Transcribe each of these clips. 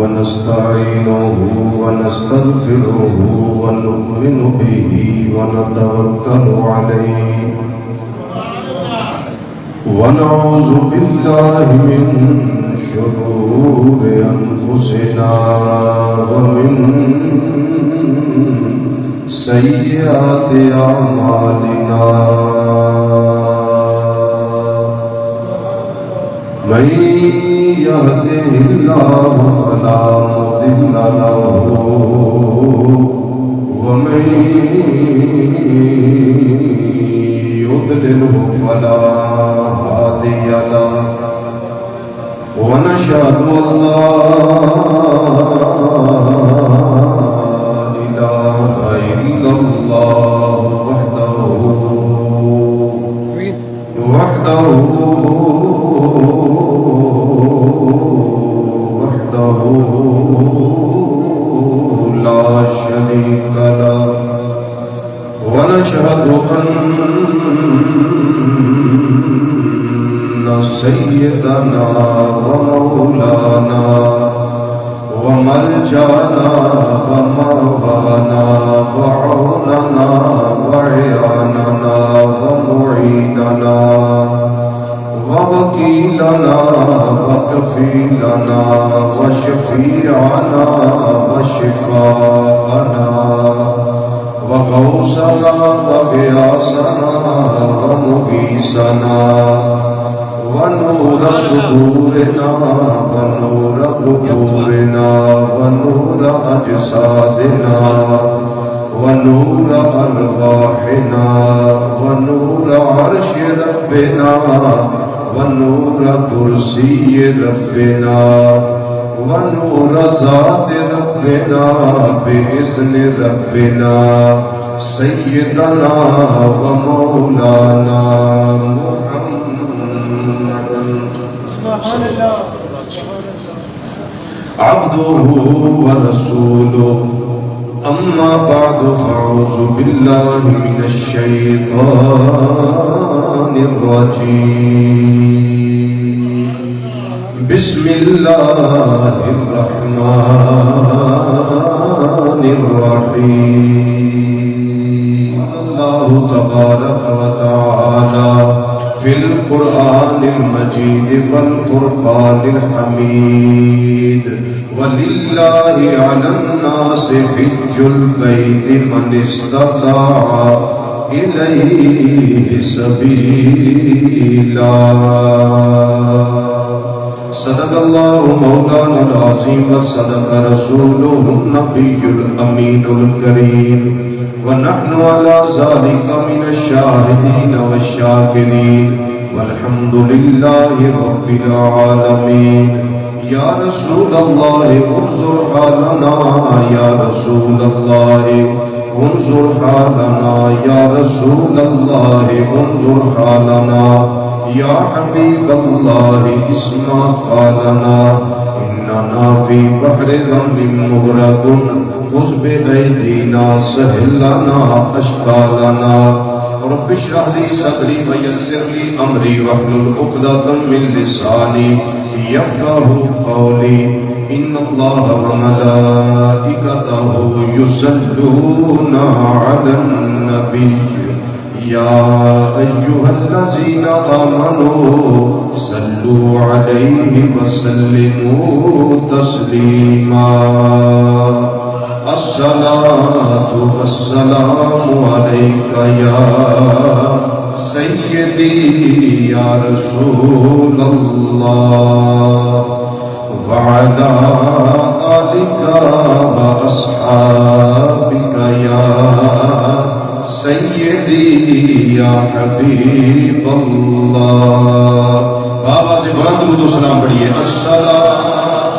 ونستعينه ونستغفره ونؤمن به ونتوكل عليه ونعوذ بالله من شرور أنفسنا ومن سيئات أعمالنا من يهده الله فلا مضل له ومن يضلله فلا هادي له ونشهد أن لا إله إلا الله وحده لا شريك له ونشهد أن سيدنا ومولانا وملجأنا ومولانا وعوننا وعياننا ومعيننا ووكيلنا وكفيلنا وشفيعنا وشفاءنا وغوثنا وغياثنا ومغيثنا ونور صدورنا ونور قبورنا ونور أجسادنا ونور أرواحنا ونور عرش ربنا ونور كرسي ربنا ونور ذات ربنا بإذن ربنا سيدنا ومولانا عبده ورسوله أما بعد فأعوذ بالله من الشيطان الرجيم بسم الله الرحمن الرحيم الله تبارك وتعالى في القرآن المجيد والفرقان الحميد ولله على الناس حج البيت من استطاع إليه سبيلا صدق الله مولانا العظيم وصدق رسوله النبي الأمين الكريم ونحن على ذلك من الشاهدين والشاكرين والحمد لله رب العالمين يا رسول الله انظر حالنا يا رسول الله انظر حالنا يا رسول الله انظر حالنا يا حبيب الله اسمع قالنا إننا في بحر غم مغرق خذ بأيدينا سهل لنا أشكالنا رب اشرح لي صدري ويسر لي أمري واحلل عقدة من لساني يفقهوا قولي إن الله وملائكته يصلون على النبي يا أيها الذين آمنوا صلوا عليه وسلموا تسليما الصلاة والسلام عليك يا سيدي يا رسول الله وعلى آلك وأصحابك يا سيدي یا حبیب اللہ. بابا سے بلند درود و سلام پڑھیے. الصلاۃ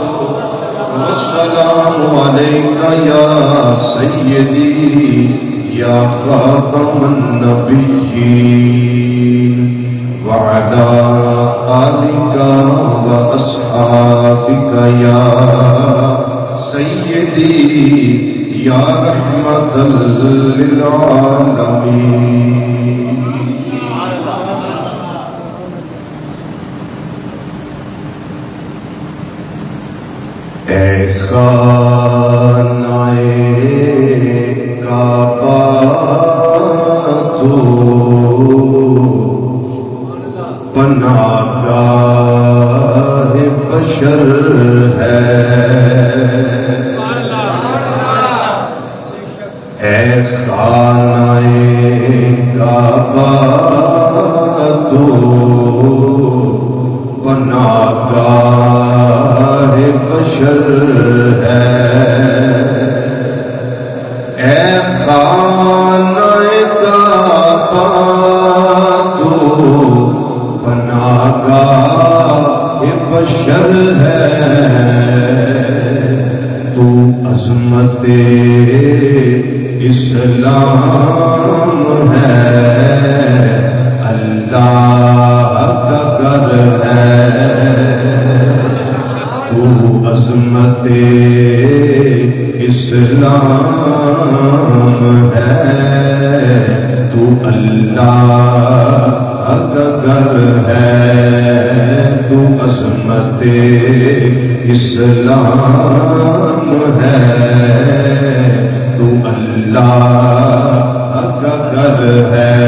والسلام علیک یا سیدی یا خاتم النبیین وعلی آلک واصحابک یا سیدی یا رحمت للعالمین. اے خانہ کعبہ تو پناہ گاہ بشر ہے، اے خانہ کعبہ تو پناہ گاہ بشر ہے، اے خانہ کعبہ تو پناہ گاہ بشر ہے، تو عظمت اسلام ہے، اللہ کا گھر ہے، تو عظمت اسلام ہے، تو اللہ کا گھر ہے، تو عظمت اسلام ہے، تو اللہ کا گھر ہے،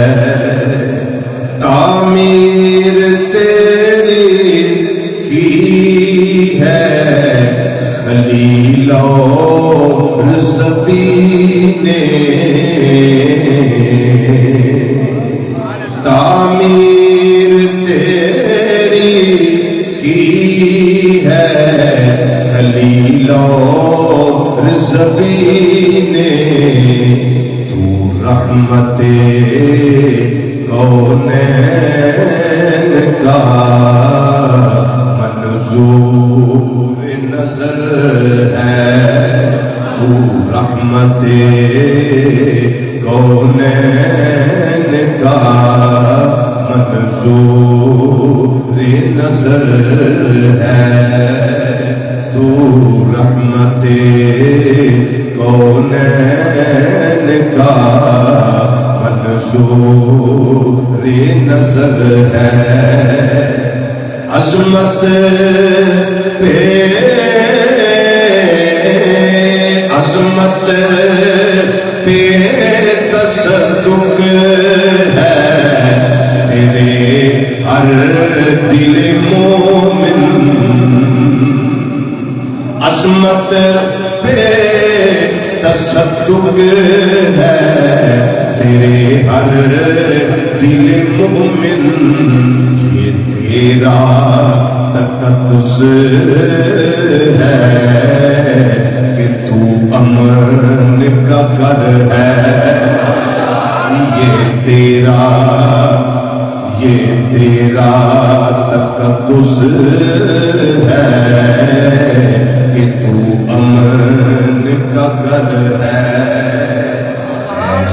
تعمیر تیری کی ہے خلیل اور سبی نے، تعمیر تیری کی ہے خلیل اور سبی نے، تو رحمت کونین کا منظور نظر ہے، تو رحمت کونین کا منظور نظر ہے، تو رحمت کونین کا منظور نظر ہے، عظمت پہ عظمت پہ تصدق ہے تیرے ہر دل مومن، عظمت پہ تصدق ہے تیرے ہر دل مومن، یہ تیرا تقدس ہے کہ تو امن کا گھر ہے، یہ تیرا تقدس ہے کہ تو امن کا گھر ہے،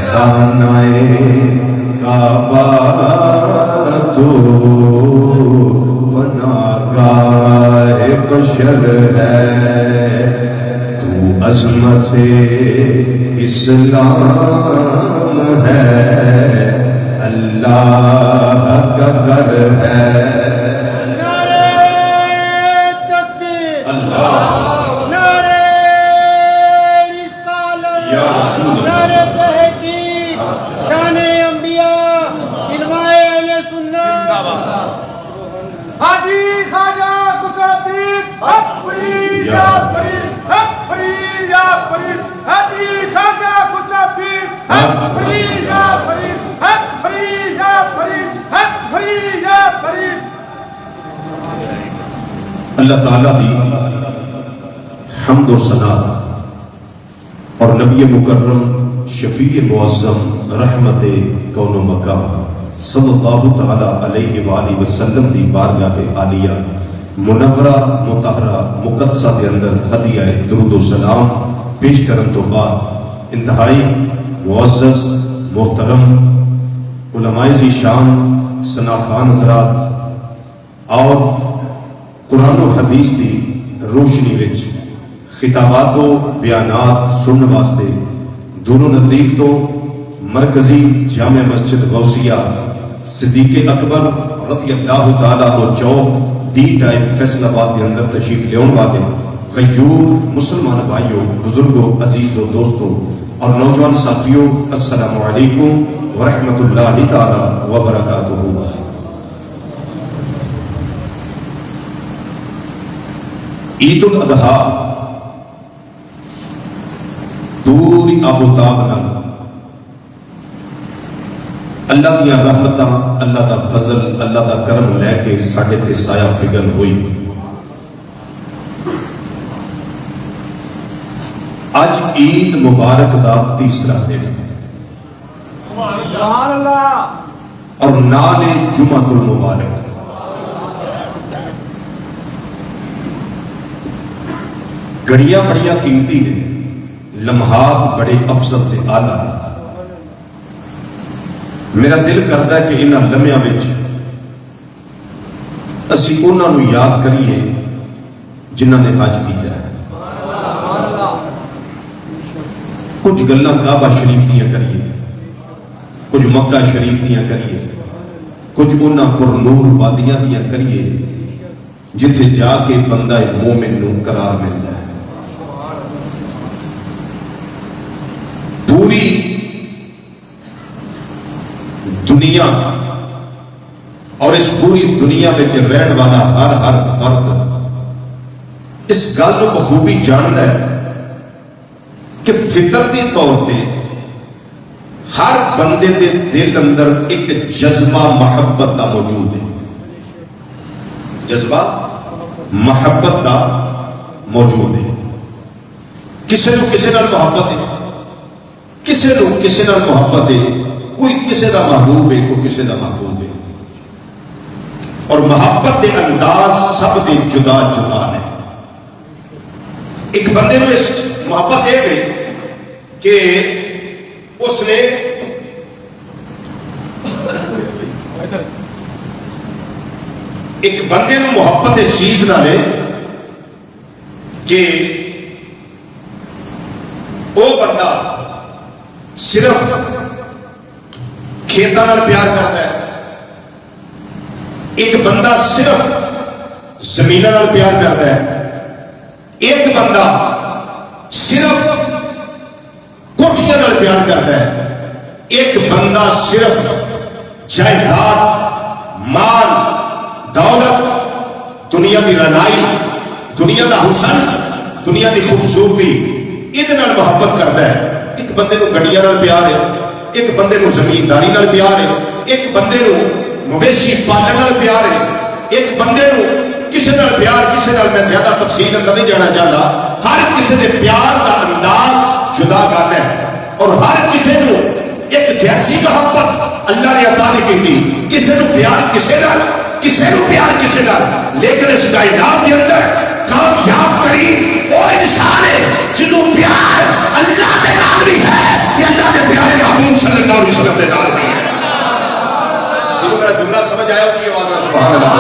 خانہ کعبہ تو پناہ گاہ بشر ہے، تو عظمت اسلام ہے، اللہ کا گھر ہے، اللہ تعالیٰ دی حمد و ثنا اور نبی مکرم شفیع معظم رحمت کون و مکان صلی اللہ تعالیٰ علیہ وآلہ وسلم دی بارگاہ عالیہ منورہ مطہرہ مقدسہ کے اندر ہدیہ درود و سلام پیش کرن تو بعد انتہائی معزز محترم علماء ذی شان ثناخان حضرات اور قرآن و حدیث کی روشنی وچ خطابات و بیانات سننے واسطے دور و نزدیک تو مرکزی جامع مسجد غوثیہ صدیق اکبر رضی اللہ تعالیٰ عنہ چوک ڈی ٹائپ فیصل آباد کے اندر تشریف لیون والے غیور مسلمان بھائیوں، بزرگوں، عزیزوں، دوستوں اور نوجوان ساتھیوں، السلام علیکم ورحمۃ اللہ تعالی وبرکاتہ۔ عید الاضحیٰ پوری آب و تاب نال اللہ دیا رحمتاں، اللہ دا فضل، اللہ دا کرم لے کے ساڈے تے سایہ فگن ہوئی۔ اج عید مبارک دا تیسرا دن سبحان اللہ، اور نال جمعۃ المبارک۔ گھڑیاں بڑیاں قیمتی نے، لمحات بڑے افضل تے اعلیٰ نے۔ میرا دل کرتا ہے کہ انہاں لمحیاں وچ اسی انہاں نوں یاد کریے جنہاں نے اج کیتا ہے۔ کچھ گلاں کعبہ شریف دیاں کریے، کچھ مکہ شریف دیاں کریے، کچھ انہاں پر نور وادیاں دیاں کریے جتھے جا کے بندہ مومن نوں قرار ملتا ہے۔ پوری دنیا اور اس پوری دنیا میں رہن والا ہر فرد اس گل کو بخوبی جانتا ہے کہ فطرتی طور پہ ہر بندے دے دل اندر ایک جذبہ محبت کا موجود ہے۔ جذبہ محبت کا موجود ہے۔ کسی نو کسی نال محبت ہے، کسی نو کسی نال محبت ہے، کوئی کسی دا محبوب ہے، کوئی کسی دا محبوب ہے، اور محبت کے انداز سب دے جدا جدا نے۔ ایک بندے نو اس محبت یہ گئی کہ اس نے ایک بندے نو محبت اس چیز نہ لے کہ وہ بندہ صرف کھیتاں نال پیار کرتا ہے، ایک بندہ صرف زمیناں نال پیار کرتا ہے، ایک بندہ صرف کوٹھیاں نال پیار کرتا ہے، ایک بندہ صرف جائیداد، مال، دولت، دنیا کی رنائی، دنیا کا حسن، دنیا کی خوبصورتی یہ محبت کرتا ہے۔ ایک بندے کو گڈیاں نال پیار ہے، ایک بندے کو زمینداری نال پیار ہے، ایک بندے کو مویشی پالن نال پیار ہے، ایک بندے کو کسی نال پیار، کسی نال میں زیادہ تفصیل اندر نہیں جانا چاہتا۔ ہر کسی کے پیار کا انداز جدا کرنا ہے، اور ہر کسی کو ایک جیسی محبت اللہ نے عطا نہیں کی۔ کسی کو پیار کسی نال، کسی کو پیار کسی نال، لیکن اس کائنات کے اندر کامیاب ترین وہ انسان ہے جنہوں پیار اللہ کے نال بھی ہے کہ اللہ کے پیارے محبوب صلی اللہ علیہ وسلم کے نال بھی ہے۔ جنہوں میرا جملہ سمجھ آیا ہوتی ہے آواز سبحان اللہ۔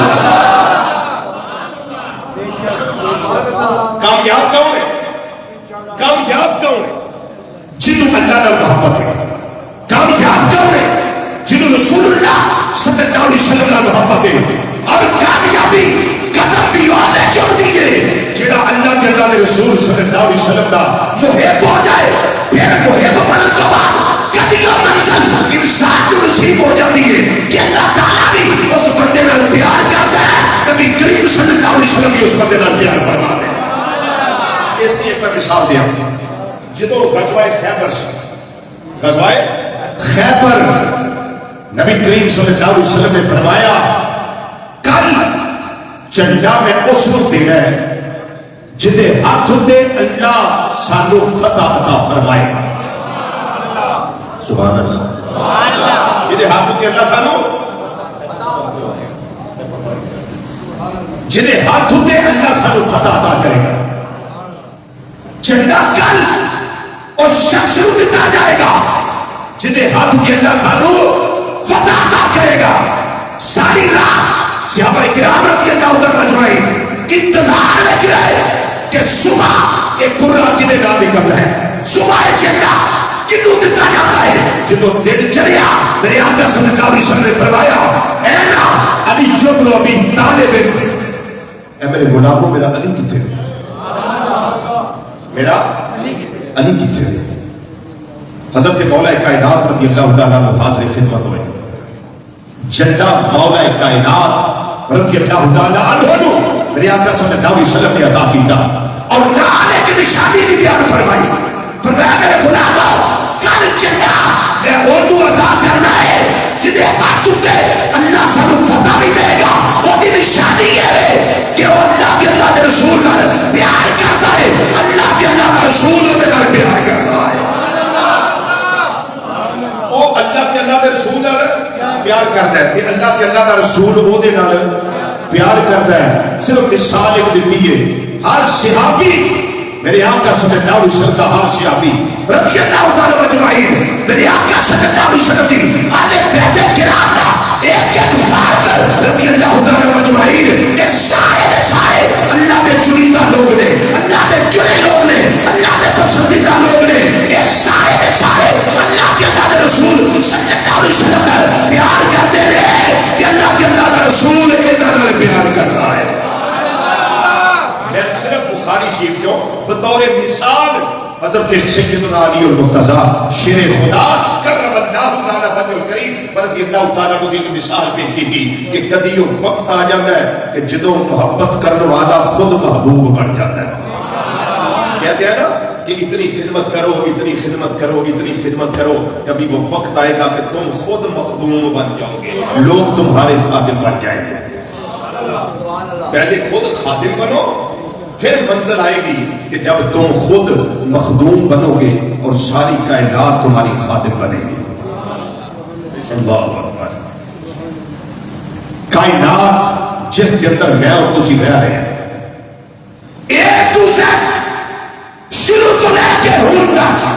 کامیاب کون ہے؟ کامیاب کون ہے؟ جنہوں اللہ نے محبت ہے۔ کامیاب کون ہے؟ جنہوں رسول اللہ صلی اللہ علیہ وسلم کا محبت ہے۔ اور کامیابی قدم بھی والے چھوڑ دیئے جڑا اللہ کے اللہ رسول صلی اللہ علیہ وسلم کا محب ہو جائے، پھر محب بن تو بعد کدی منزل انسان کو نصیب ہو جاتی ہے کہ اللہ تعالیٰ بھی اس بندے میں پیار کرتا ہے، نبی کریم صلی اللہ علیہ وسلم بھی اس بندے میں پیار فرماتے ہیں۔ اس کی ایک میں مثال دیا، جدو غزوہ خیبر سے، غزوہ خیبر نبی کریم صلی اللہ علیہ وسلم نے فرمایا کل جھنڈا میں اس وقت دینا ہے جدے ہاتھ دے اللہ سانو فتح عطا فرمائے۔ سبحان اللہ۔ جدے ہاتھ دے اللہ سانو، جدے ہاتھ دے اللہ سانو فتح عطا کرے گا۔ جھنڈا کل اس شخص کو دتا جائے گا جدے ہاتھ دے اللہ سانو فتح عطا کرے گا۔ ساری رات صحابہ کرام رضی اللہ عنہم اجمعین انتظار میں رہے کہ صبح ایک قرآن کدے نام نکلتا ہے، صبح ایک جھنڈا کنوں دتا جاتا ہے۔ جدو دن چڑھیا میرے آقا صلی اللہ علیہ وسلم نے فرمایا اے نا علی جبر ابی طالب، اے میرے غلاموں میرا علی کتنے؟ میرا علی کتنے ہے؟ حضرت مولا کائنات رضی اللہ تعالیٰ عنہ حاضر خدمت ہوئے، جھنڈا مولا کائنات رضی اللہ تعالیٰ عنہ میرے آقا صلی اللہ علیہ وسلم نے عطا کیتا اور نعرے کی نشانی بھی بیان فرمائی، فرمایا میرے غلامو کل جھنڈا میں اردو عطا کرنا ہے جنہیں ہاتھ اٹھے اللہ سانو فتح بھی دے گا، وہ دی نشانی ہے کہ وہ اللہ کے اللہ کے رسول نال پیار کرتا ہے، اللہ کے اللہ کا رسول دے نال پیار کرتا ہے، وہ اللہ کے اللہ کے رسول نال پیار کرتا ہے کہ اللہ کے اللہ کا رسول وہ دے نال پیار کرتا ہے۔ صرف مثال ایک دیتی ہے، ہر صحابی میرے آقا صلی اللہ علیہ وسلم کا ہر صحابی رضی اللہ تعالیٰ مجمعین میرے آقا صلی اللہ علیہ وسلم کی آلے بیت کرام کا ایک ایک فرد رضی اللہ تعالیٰ مجمعین یہ سارے اللہ کے چنیدہ لوگ نے، اللہ کے چنے لوگ نے، اللہ کے پسندیدہ لوگ نے، یہ سارے اللہ کے اللہ کے رسول صلی اللہ علیہ وسلم کا پیار کرتے رہے کہ اللہ کے اللہ کا رسول انہوں نے پیار کرتا ہے۔ میں صرف بخاری شریف جو بطور مثال حضرت سیدنا علی المرتضیٰ شیر خدا کرم اللہ تعالیٰ وجہ الکریم رضی اللہ تعالیٰ کو ایک مثال پیش کی تھی کہ کدی وہ وقت آ جاتا ہے کہ جدوں محبت کرنے والا خود محبوب بن جاتا ہے۔ کہتے ہیں نا کہ اتنی خدمت کرو، اتنی خدمت کرو، اتنی خدمت کرو، کبھی وہ وقت آئے گا کہ تم خود مخدوم بن جاؤ گے، لوگ تمہارے خادم بن جائیں گے۔ پہلے خود خادم بنو، پھر منزل آئے گی کہ جب تم خود مخدوم بنو گے اور ساری کائنات تمہاری خادم بنے گی۔ اللہ اکبر۔ کائنات جس کے اندر میں اور تسی رہ رہے ہیں، ایک دوسرے شروع تو لے کے ہوندا تھا،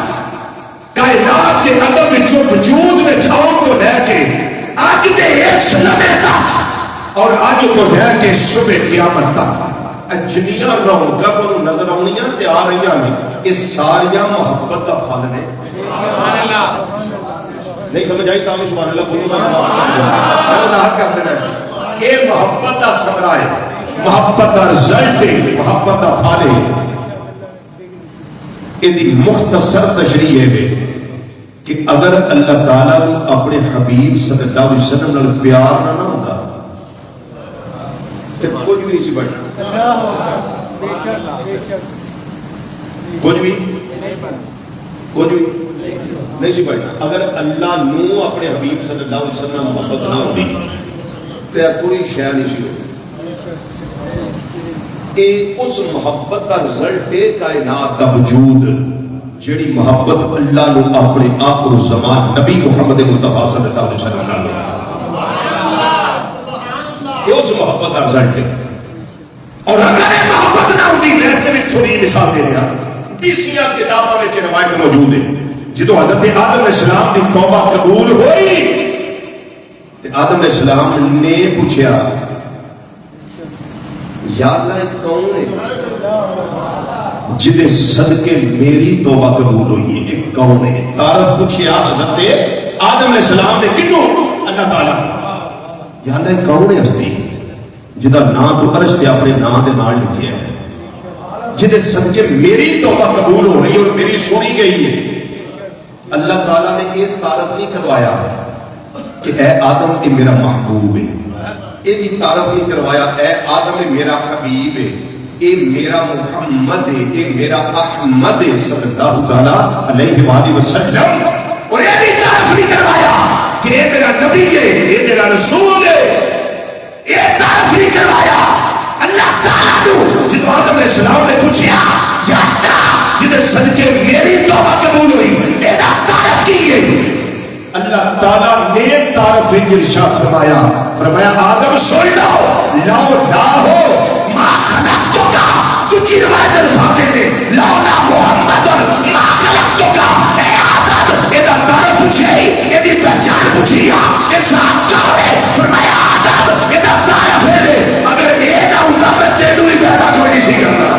کائنات کے اندر میں وجود میں جاؤں تو لے کے آج دے اس لمحے تک اور آج تو لے کے صبح قیامت تک جنیاں رونقاں کو نظر آنیاں تے آ رہی ہیں، یہ ساریاں محبت کا پھل نے۔ نہیں سمجھ آئی تاں سبحان اللہ بولو نا، میں وضاحت کر دینا ہے، یہ محبت کا ثمرہ ہے، محبت کا رزلٹ ہے، محبت کا پھل ہے۔ یہ مختصر تشریح ہے کہ اگر اللہ تعالیٰ اپنے حبیب صلی اللہ علیہ وسلم نال پیار نہ ہوتا تو کچھ بھی نہیں سی بننا، کچھ بھی نہیں سی بننا۔ اگر اللہ نو اپنے حبیب صلی اللہ علیہ وسلم محبت نہ ہوتی تو کوئی شے نہیں سی ہوتی۔ اس محبت کا رزلٹ ہے کائنات کا وجود، جیڑی محبت اللہ نو اپنے آخر الزمان نبی محمد مصطفیٰ صلی اللہ علیہ وسلم نال یہ اس محبت کا رزلٹ ہے۔ اور اگر یہ محبت نہ ہوتی، میں اس میں چھوٹی مثال دے رہا، 20 کتابوں میں روایت موجود ہے جدو حضرت آدم علیہ السلام کی توبہ قبول ہوئی تو آدم علیہ السلام نے پوچھا یا اللہ کون ہے جدے صدقے میری توبہ قبول ہوئی ہے، ایک کون ہے؟ تعارف پوچھیا حضرت آدم علیہ السلام نے، کنوں؟ اللہ تعالیٰ۔ یا اللہ کون ہے ہستی جدا نام تو عرش تے اپنے نام دے نال لکھیا ہے، جدے صدقے میری توبہ قبول ہو رہی اور میری سنی گئی ہے؟ اللہ تعالیٰ نے یہ تعارف نہیں کروایا کہ اے آدم یہ میرا محبوب ہے، یہ بھی تعارف نہیں کروایا اے آدم یہ میرا حبیب ہے، یہ میرا محمد ہے، یہ میرا احمد ہے صلی اللہ تعالیٰ علیہ وآلہ وسلم، اور یہ بھی تعارف نہیں کروایا کہ یہ میرا نبی ہے، یہ میرا رسول ہے، یہ تعارف نہیں کروایا اللہ تعالیٰ نے جب آدم علیہ السلام نے پوچھا یا اللہ جدے صدقے میری توبہ قبول ہوئی اینا تعارف کی ہے، اللہ تعالیٰ نے تعارف ارشاد فرمایا، فرمایا آدم سن لو لو لا ہو ما خلقتو کا، کچھ روایت الفاتح میں لولا محمد ما خلقتو کا، اے آدم اینا تعارف پوچھے ایدی پہچان پوچھیا یہ ذات کا ہے، فرمایا آدم اینا تعارف ہے اگر یہ نہ ہوتا میں تینوں ہی پیدا کوئی نہیں سی کرنا۔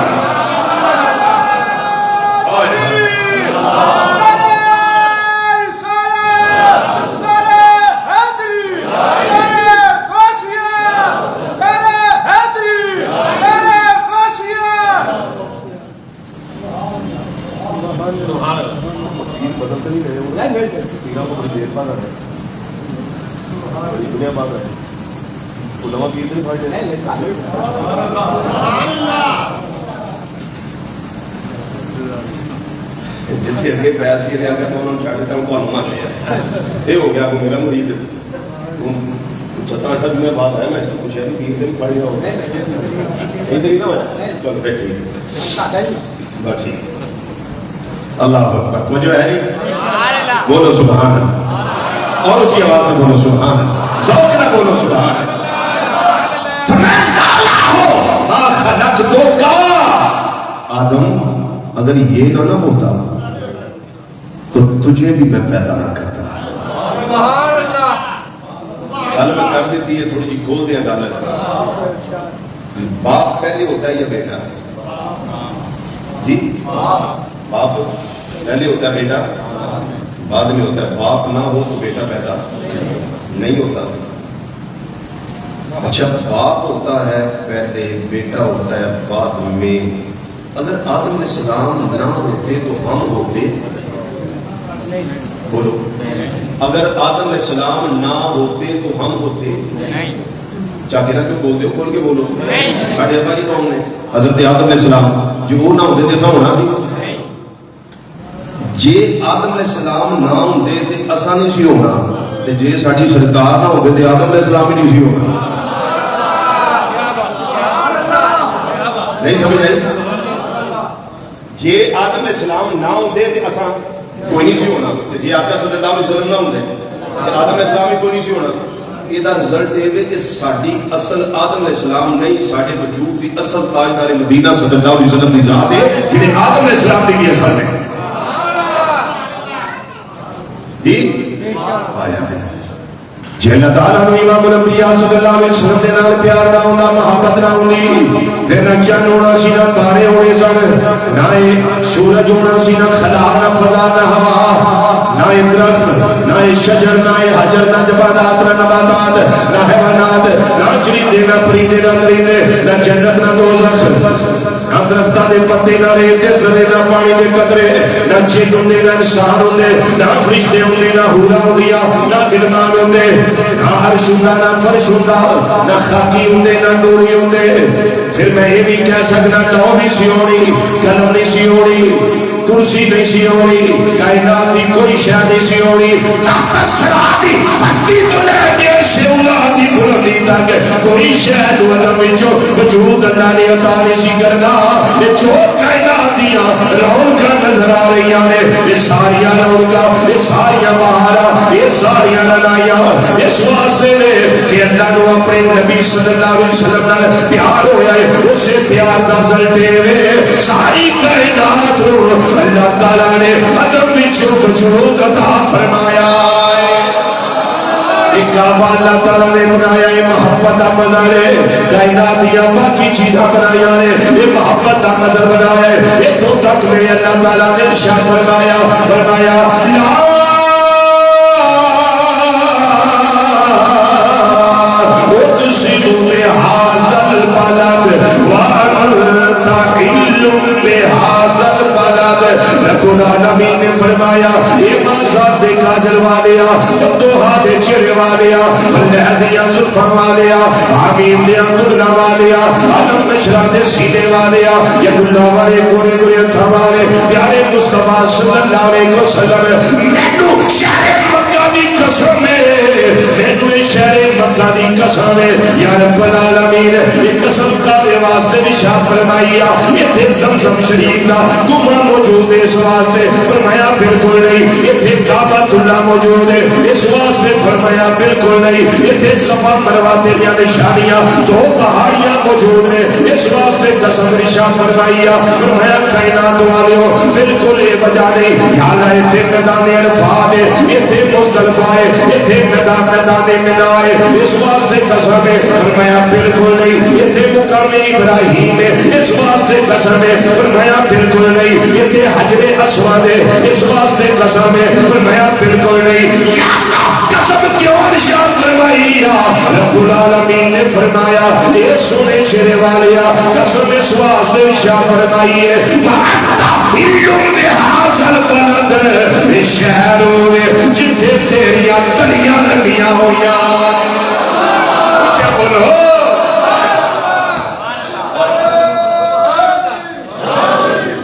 بدل تو نہیں گئے تیرہ کو بڑی دیر بعد آ رہے بڑی دنیا بعد آئے علماء پیر نہیں پڑھ رہے جتنے اگے پیر سی لیا گیا تو انہوں نے چھاڑ دیتا ہوں کون مان لیا یہ ہو گیا میرا مرید 7-8 دن بعد آیا میں اس کو پوچھا کہ پیر پڑھ گیا ہو ادھر ہی نہ ہوا چلو بیٹھی بس ٹھیک اللہ اکبر مجھے ہے نہیں بولو سبحان اللہ اور اچھی آواز میں بولو سبحان اللہ ذوق نہ بولو سبحان اللہ فرمایا ما خلقتک آدم اگر یہ نہ ہوتا تو تجھے بھی میں پیدا نہ کرتا گل میں کر دیتی ہے تھوڑی جی کھول دیا گل باپ پہلے ہوتا ہے یا بیٹا جی باپ پہلے ہوتا ہے بیٹا بعد میں ہوتا ہے باپ نہ ہو تو بیٹا پیدا نہیں ہوتا اچھا باپ ہوتا ہے پہلے بیٹا ہوتا ہے بعد میں اگر آدم علیہ السلام نہ ہوتے تو ہم ہوتے بولو اگر آدم علیہ السلام نہ ہوتے تو ہم ہوتے چاہتے نہ کیوں بولتے ہو کھول کے بولو ساڑھے ابا جی کون نے حضرت آدم علیہ السلام جو وہ نہ ہوتے تو ایسا ہونا سی جے آدم علیہ السلام نہ ہوتے تو ایسا نہیں سی ہونا جے ساری سرکار نہ ہوتے تو آدم علیہ السلام ہی نہیں سی ہونا نہیں سمجھ آئی جے آدم علیہ السلام نہ ہوتے تو ایسا کوئی نہیں سی ہونا جی آقا صلی اللہ علیہ وسلم نہ ہوتے تو آدم علیہ السلام ہی کوئی نہیں سی ہونا یہ رزلٹ ہے کہ ساری اصل آدم علیہ السلام نہیں سارے وجود کی اصل تاجدار مدینہ صلی اللہ علیہ وسلم کی ذات ہے جنہیں آدم علیہ السلام نے بھی اصل ہے جی آیا ہے جے اللہ تعالیٰ نے امام الانبیاء صلی اللہ علیہ وسلم نے نال پیار نہ ہونا محبت نہ ہونی پھر نہ چند ہونا سی نہ تارے ہونے سن نہ سورج ہونا سی نہ خلا نہ فضا نہ ہوا نہ درخت نہ شجر نہ حجر نہ جبانات نہ نباتات نہ حیوانات نہ چرندے نہ پرندے نہ درندے نہ جنت نہ دوزخ نہ درختاں دے پتے نہ ریت دے ذرے نہ پانی دے قطرے نہ جن ہوندے نہ انسان ہوندے نہ فرشتے ہوندے نہ حورا ہوندیاں نہ غلمان ہوندے نہ عرش ہوندا نہ فرش ہوندا نہ خاکی ہوندے نہ نوری ہوندے پھر میں یہ بھی کہہ سکنا لو نہیں سی ہونی قلم نہیں سی ہونی کرسی نہیں سی ہونی کائنات دی کوئی شے نہیں سی ہونی تسراتی ہستی تو لے کے شولا دی بلندی تک کوئی شے عالم وچوں وجود اللہ نے عطا نہیں سی کردا یہ جو کائنات دی رونقاں نظر آ رہی ہیں یہ ساری رونقاں یہ ساری بہاراں یہ ساری لڑائیاں اس واسطے نے کہ اللہ نے اپنے نبی صلی اللہ علیہ وسلم نال پیار ہویا ہے اسے پیار دا رزلٹ ہے ساری کائنات اللہ تعالیٰ نے عدم وچوں وجود عطا فرمایا ایک کعبہ اللہ تعالیٰ نے بنایا ہے محبت دا مظہر ہے کائنات یا باقی چیزاں بنایا ہے یہ محبت دا مظہر بنایا ہے یہ تو تک میں اللہ تعالیٰ نے ارشاد فرمایا لا اقسم بهذا البلد وانت حل بهذا البلد رب العالمین نے فرمایا یہ بازار دے کاجل والیا دوہا دے چہرے والیا لہدیاں زلفاں والیا حمیم دیا دلنا والیا علم نشرہ دے سینے والیا ید اللہ والے گورے گورے ہتھاں والے پیارے مصطفیٰ صلی اللہ علیہ وسلم مینوں شہر مکہ دی قسم ہے مینوں شہر مکہ دی قسم ہے یا رب العالمین یہ قسم کا دے واسطے ارشاد فرمایا یہ تے زمزم شریف دا گما موجود ہے اس واسطے فرمایا بالکل نہیں یہ تے کعبۃ اللہ موجود ہے اس واسطے فرمایا بالکل نہیں یہ تے صفا مروہ تیریاں نشانیاں دو پہاڑیاں موجود ہیں اس واسطے قسم ارشاد فرمایا فرمایا کائنات والیو بالکل یہ وجہ نہیں یا اللہ یہ تے میدان عرفات ہے یہ تے مزدلفہ ہے یہ تے میدان منا ہے اس واسطے قسم ہے فرمایا بالکل نہیں یہ تے مقام ابراہیم ہے اس واسطے قسم ہے فرمایا بالکل نہیں یہ تے حجر اسود ہے اس واسطے قسم ہے فرمایا بالکل نہیں یا اللہ قسم کیوں ارشاد فرمایا رب العالمین نے فرمایا یہ سنے شیر والیا قسم اس واسطے ارشاد فرمائی ہے وَأَنْتَ حِلٌّ بِهَذَا بہازل بلد شہر ہوئے جتھے تیریاں تلیاں لگیاں ہویاں اچھا بولو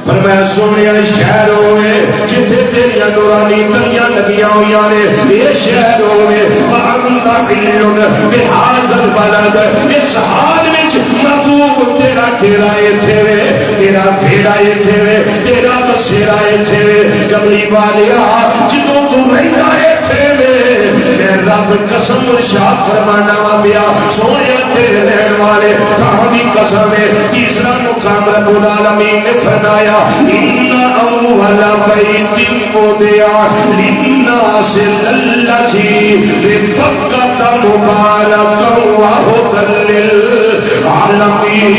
فرمایا سونیا شہر ہوئے جتھے تیریاں نورانی تلیاں لگیاں ہویاں نے یہ شہر ہوئے وانت حل بہذا البلد اس حال وچ محبوب تیرا ڈیرا ایتھے وے تیرا بھیڑا ایتھے وے تیرا بسیرا ایتھے وے کملی والیا جدوں تو رہنا ایتھے وے میں رب قسم ارشاد فرمانا وا پیا سونیا تیرے رہن والے تھاں دی قسم ہے تیسرا مقام رب العالمین نے فرمایا ان اول بیت وضع للناس الذی ببکۃ مبارکا وہدی للعالمین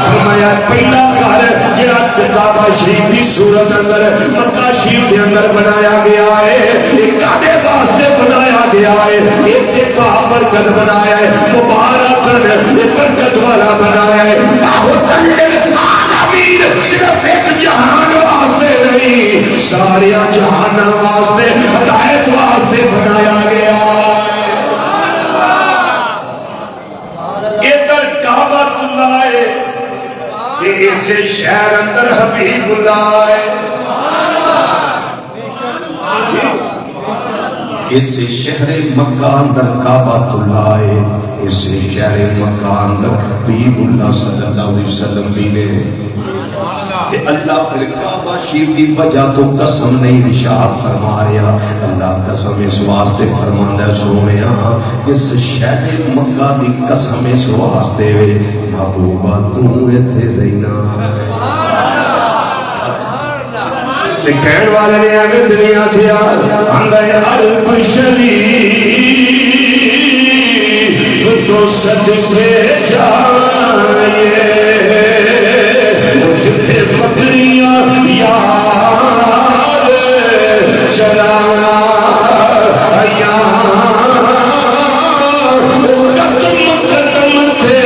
فرمایا پہلا گھر جڑا کعبہ شریف دی صورت اندر مکہ شریف دے اندر بنایا گیا ہے یہ کعبے واسطے بنایا گیا ہے ایک برکت بنایا ہے مبارکن یہ برکت والا بنایا ہے عالمین صرف ایک جہان واسطے نہیں سارے جہان واسطے ہدایت واسطے بنایا گیا ادھر کعبۃ اللہ ہے کہ اسے شہر اندر حبیب اللہ ہے اس شہر مکہ اندر کعبۃ اللہ ہے اس شہر مکہ اندر حبیب اللہ صلی اللہ علیہ وسلم بھی نے کہ اللہ پھر کعبہ شریف دی وجہ تو قسم نہیں ارشاد فرما رہا اللہ قسم اس واسطے فرماندا سونیا اس شہر مکہ دی قسم اس واسطے وے محبوبہ تو ایتھے رہنا کہن والے نے ایویں دنیا کیا اندر عرب شریف تو سچ سے جائے جتھے بکریاں یار چرانا قدم قدم تھے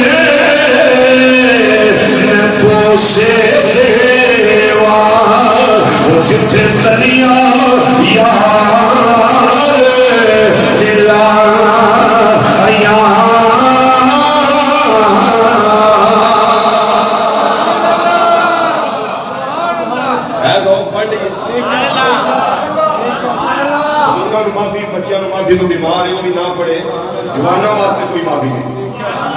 میں پوسے جتھے تلیاں یار دلا معافی تو بیمار ہے وہ بھی نہ پڑے جوانوں واسطے کوئی معافی نہیں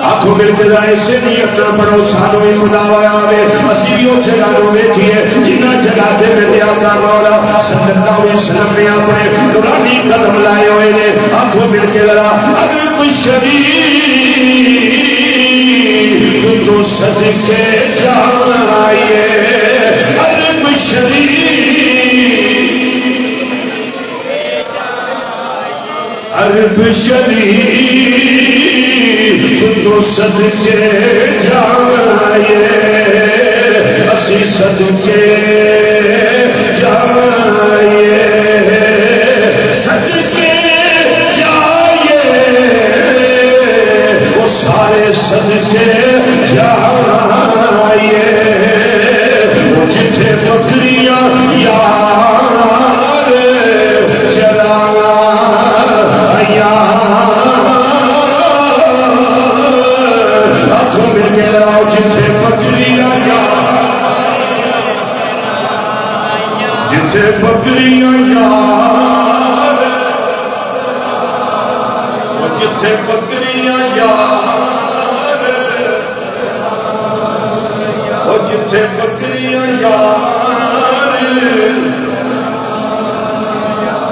آنکھوں مل کے ذرا اسے نہیں اپنا پڑھو سانو ہی ملاوا آوے اسی بھی وہ جگہ رو بیٹھیے جنہ جگہ تے میرے آقا مولا صلی اللہ علیہ وسلم نے اپنے نورانی قدم لائے ہوئے نے آنکھوں مل کے ذرا عرب شریف تو سج کے جائیے عرب شریف عرب شریف تو سج کے جائے اسی سج کے جائے سج کے جائے وہ سارے سج کے جائے وہ جتھے بکریاں یار چلانا آنکھوں میں گیا جتھے بکریاں جتھے بکریاں یار جتھے بکریاں یار جتھے بکریاں یار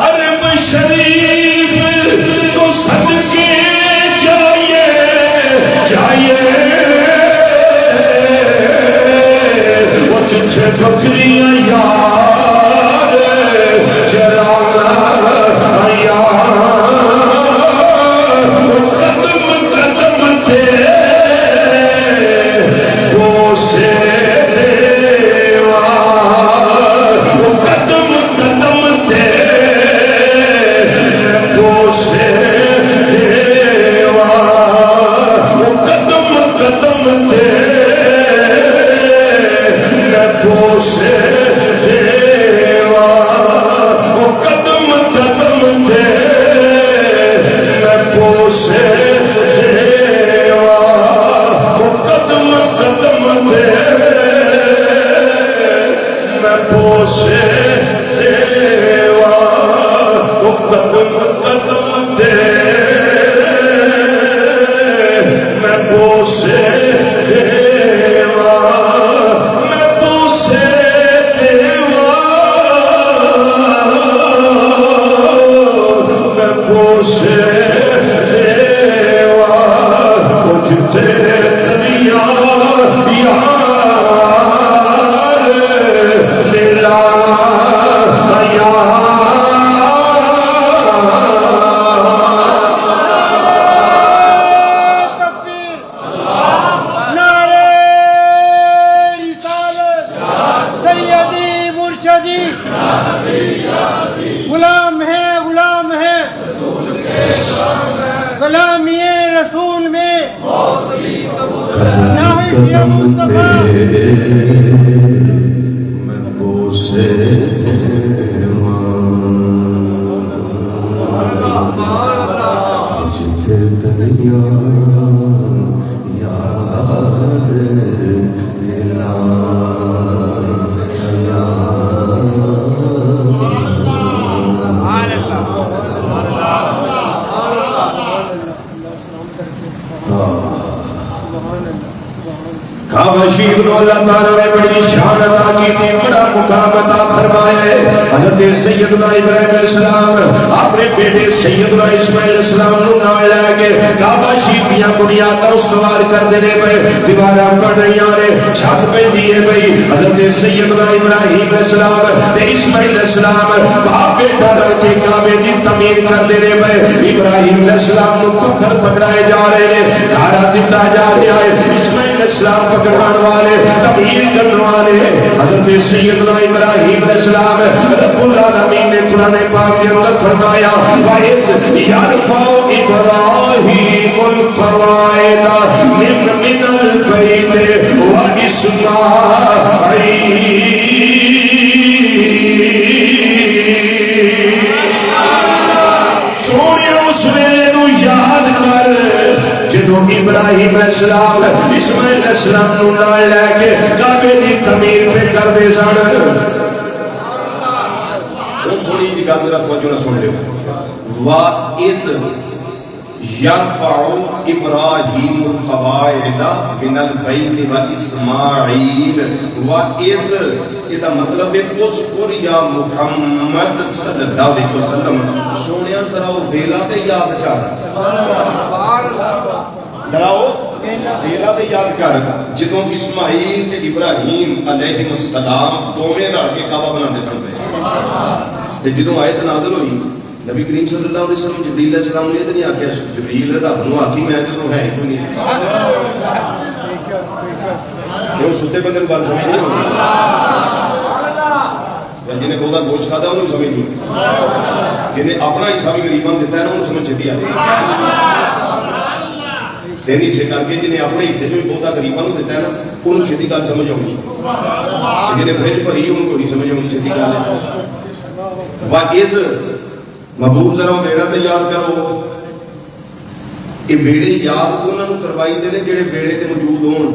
عرب شریف تو سج کے جائیے وہ جتھے بکریاں یار چرانا قدم قدم تھے بوسے دیوا قدم قدم تھے بوسے دیوا قدم قدم تھے پوسے دیوا میں پوسے دیوا میں پوسے دیوا جتے غلام ہے غلامی رسول میں قدم تیرے میں بوسے جتھے دنیا یار لیلا کعبہ شریف کو اللہ تعالیٰ نے بڑی شان عطا کی تھی، بڑا مقام عطا فرمایا ہے۔ حضرت سیدنا ابراہیم علیہ السلام اپنے بیٹے سیدنا اسماعیل علیہ السلام کو نال لے کے کعبہ شریف کی بنیاداں استوار کرتے رہے پے، دیواراں پڑھ رہی نے، چھت پہ دیے پئی۔ حضرت سیدنا ابراہیم علیہ السلام تے اسماعیل علیہ السلام باپ بیٹا رل کے کعبے دی تعمیر کرتے رہے پے۔ ابراہیم علیہ السلام کو پتھر پکڑائے جا رہے ہیں، گھارا دتا جا رہا ہے، اسماعیل علیہ السلام پکڑان والے، تعمیر کرنے والے حضرت سیدنا ابراہیم علیہ السلام۔ رب العالمین نے قرآن پاک کے اندر فرمایا وَإِذْ يَرْفَعُ إِبْرَاهِيمُ الْقَوَاعِدَ مِنَ الْبَيْتِ وَإِسْمَاعِيلُ۔ سونے اس ویلے نو یاد کر جدو ابراہیم علیہ السلام اسماعیل علیہ السلام نو نال لے کے کعبے دی تعمیر پہ کر دے سن۔ تھوڑی جی گل ذرا توجہ نہ سن لو۔ وَإِذْ يَرْفَعُ إِبْرَاهِيمُ الْقَوَاعِدَ مِنَ الْبَيْتِ وَإِسْمَاعِيلُ۔ وَإِذْ یہ مطلب ہے اذکر یا محمد صلی اللہ علیہ وسلم، سونیا ذرا وہ ویلا تے یاد کر، ذرا وہ ویلا تے یاد کر جدوں اسماعیل تے ابراہیم علیہ السلام دوویں رل کے کعبہ بناندے سن پے، تے جدوں آیت نازل ہوئی نبی کریم صلی اللہ علیہ وسلم جبریل علیہ السلام نے یہ نہیں آخیا، جبریل رب نو آخی میں تو ہے کوئی نہیں، کیوں ستے بندے کو بات سمجھ نہیں ہوگی، جنہیں بہت گوشت کھاتا انہوں سمجھ نہیں، جنہیں اپنا حصہ بھی غریباں دیتا ہے نا انہوں سمجھ چھتی آتی، تین حصے کر کے جنہیں اپنے حصے جو بہت غریباں دیتا ہے نا انہوں چھتی گل سمجھ آؤں، جنہیں فرج بھری ان کو نہیں سمجھ آؤں چھتی گل ہے۔ وَإِذْ محبوب ذرا بیڑا تے یاد کرو، یہ بیڑے یاد انہوں نے کروائی دے جڑے بیڑے تے موجود ہون،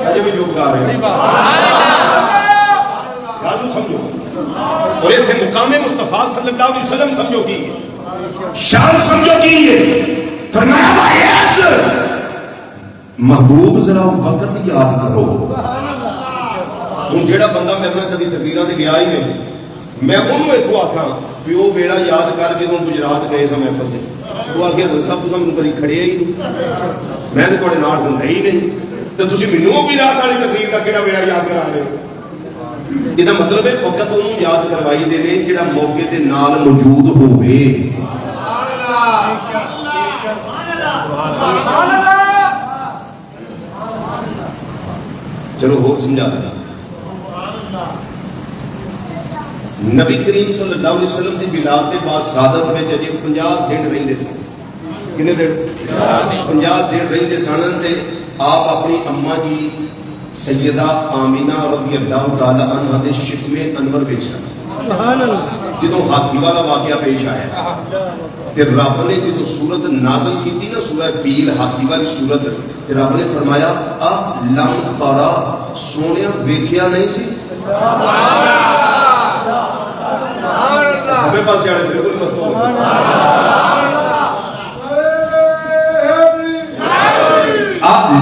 اجے بھی چپ کر رہے ہیں، گل سمجھو، اور یہ مقام مصطفیٰ صلی اللہ علیہ وسلم سمجھو کی شان سمجھو کی ہے، فرمایا وَإِذْ محبوب ذرا وقت یاد کرو۔ ہوں جہاں بندہ میرے نال کدی تقریراں تے گیا ہی نہیں، میں انہوں اتوں آخا بھی وہ ویلا یاد کر کے گجرات گئے سا محفل سے، وہ آگے سب تم کدی کھڑے ہی نہیں، میں تو تھوڑے نال ہوں ہی نہیں، تو تھی مینوں بھی رات والی تقریر کا کہڑا ویلا یاد کرا رہے ہو؟ یہ مطلب ہے وقت انہوں یاد کروائی دے نے جہاں موقع کے نال موجود ہوئے۔ چلو ہو سمجھا دیا، نبی کریم صلی اللہ علیہ وسلم کی ولادت بعد سعادت میں اجے 50 دن رہندے سن، کنے دن 50 دن رہندے سن تے آپ اپنی اما جی سیدہ آمینہ رضی اللہ تعالی عنہ دے شکم انور وچ سن، جدوں ہاتھی والا واقعہ پیش آیا تے رب نے جدوں سورت نازل کی نا سورہ فیل ہاتھی والی سورت، تے رب نے فرمایا لم ترا سونیا ویکھیا نہیں سی، ہمیں پاس جانے بالکل مستو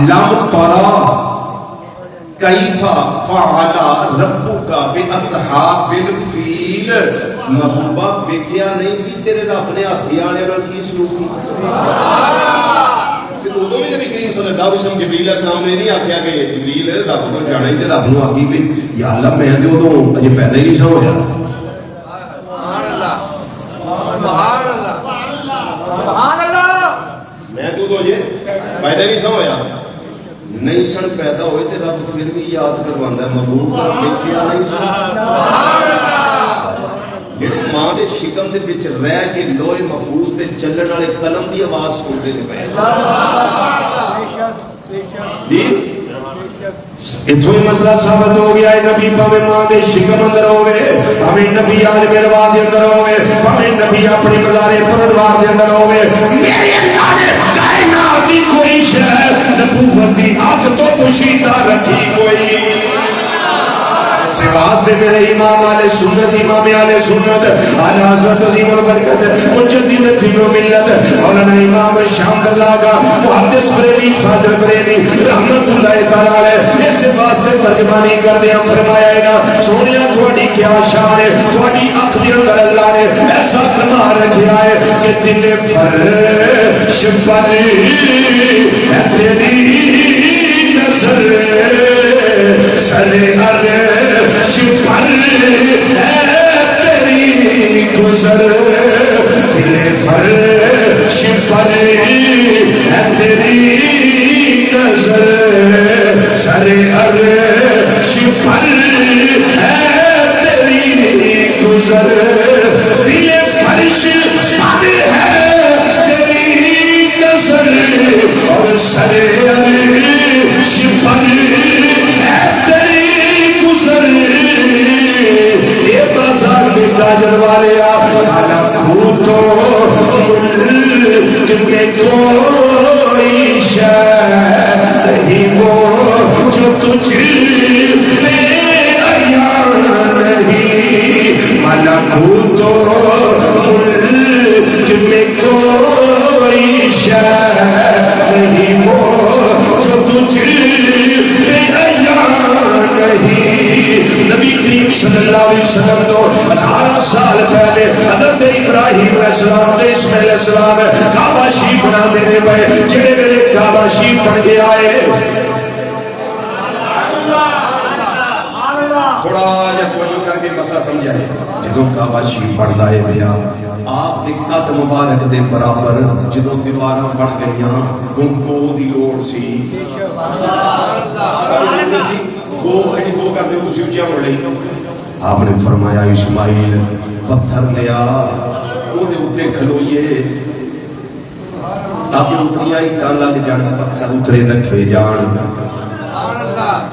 لم ترى کیف فعل ربک باصحاب الفیل، محبوبہ ویکھیا نہیں سی تیرے رب نے ہاتھی آنے نال کی سلوک کیتا؟ کہ ادو بھی نبی کریم صلی اللہ علیہ وسلم جبریل علیہ السلام نے نہیں آخیا کہ جبریل رب کو جانا ہی تے رب نو آخی بھی یا اللہ میں تے ادو اجے پیدا ہی نہیں سا ہویا، میں تو ادو اجے پیدا ہی نہیں سا ہویا، نہیں سن پیدا ہوئے تے رب پھر بھی یاد کرواندا ہے محبوب ویکھیا نہیں سی، جڑے ماں دے شکم دے وچ رہ کے لوہے محفوظ تے چلن والے قلم دی آواز سنتے نے پئے جی اتوں ہی مسئلہ ثابت ہو گیا ہے، نبی پاوے ماں دے شکم اندر ہوے، پاوے نبی عالم ارواح دے اندر ہوے، پاوے نبی اپنی مزار پروردگار دے اندر ہوے، میرے اللہ نے کائنات دی کوئی شے نبوت دی اگ تو پوشیدہ رکھی کوئی واسطے میرے امام والے سنت، امام والے سنت اعلی حضرت عظیم البرکت مجدد دین و ملت مولانا امام شام رضا کا محدث بریلی فاضل بریلی رحمت اللہ تعالی علیہ اس واسطے ترجمانی کردے ہیں فرمایا ہے نا سونیا تھوڑی کیا شان ہے، تھوڑی اکھ دے اندر اللہ نے ایسا فرما رکھا ہے کہ دل فرش پر ہے تیری نظر، سر عرش پر ہے تیری گزر، دل فرش پر ہے تیری نظر، سر عرش پر ہے تیری گزر، دل فرش پر ہے تیری نظر اور سر عرش پر ہے تیری گزر، یہ بازار میں کاجر والے آنا کھوتو ملک میں کوئی شے نہیں وہ جو تجھ میں عیاں نہیں، ملکوتو ملک میں کوئی شے نہیں وہ جو تجھ میں عیاں نہیں۔ نبی کریم صلی اللہ علیہ وسلم تو 1000 سال پہلے حضرت ابراہیم علیہ السلام تے اسماعیل علیہ السلام کعبہ شریف بنا دینے پے، جڑے ویلے کعبہ شریف بن کے آئے تھوڑا جا توجہ کر کے مسئلہ سمجھائے، جدوں کعبہ شریف بندا ہے پیا آپ دی قد مبارک دے برابر جدوں دیواراں بن گئیاں ہن کو دی لوڑ سی گو کرتے ہو تسی اچھا ہو رہی، آپ نے فرمایا اسماعیل پتھر لیا وہ دے اتے کھلوئیے تاکہ اتنیا اٹھا لگ جانا، پتھر اترے رکھے جان،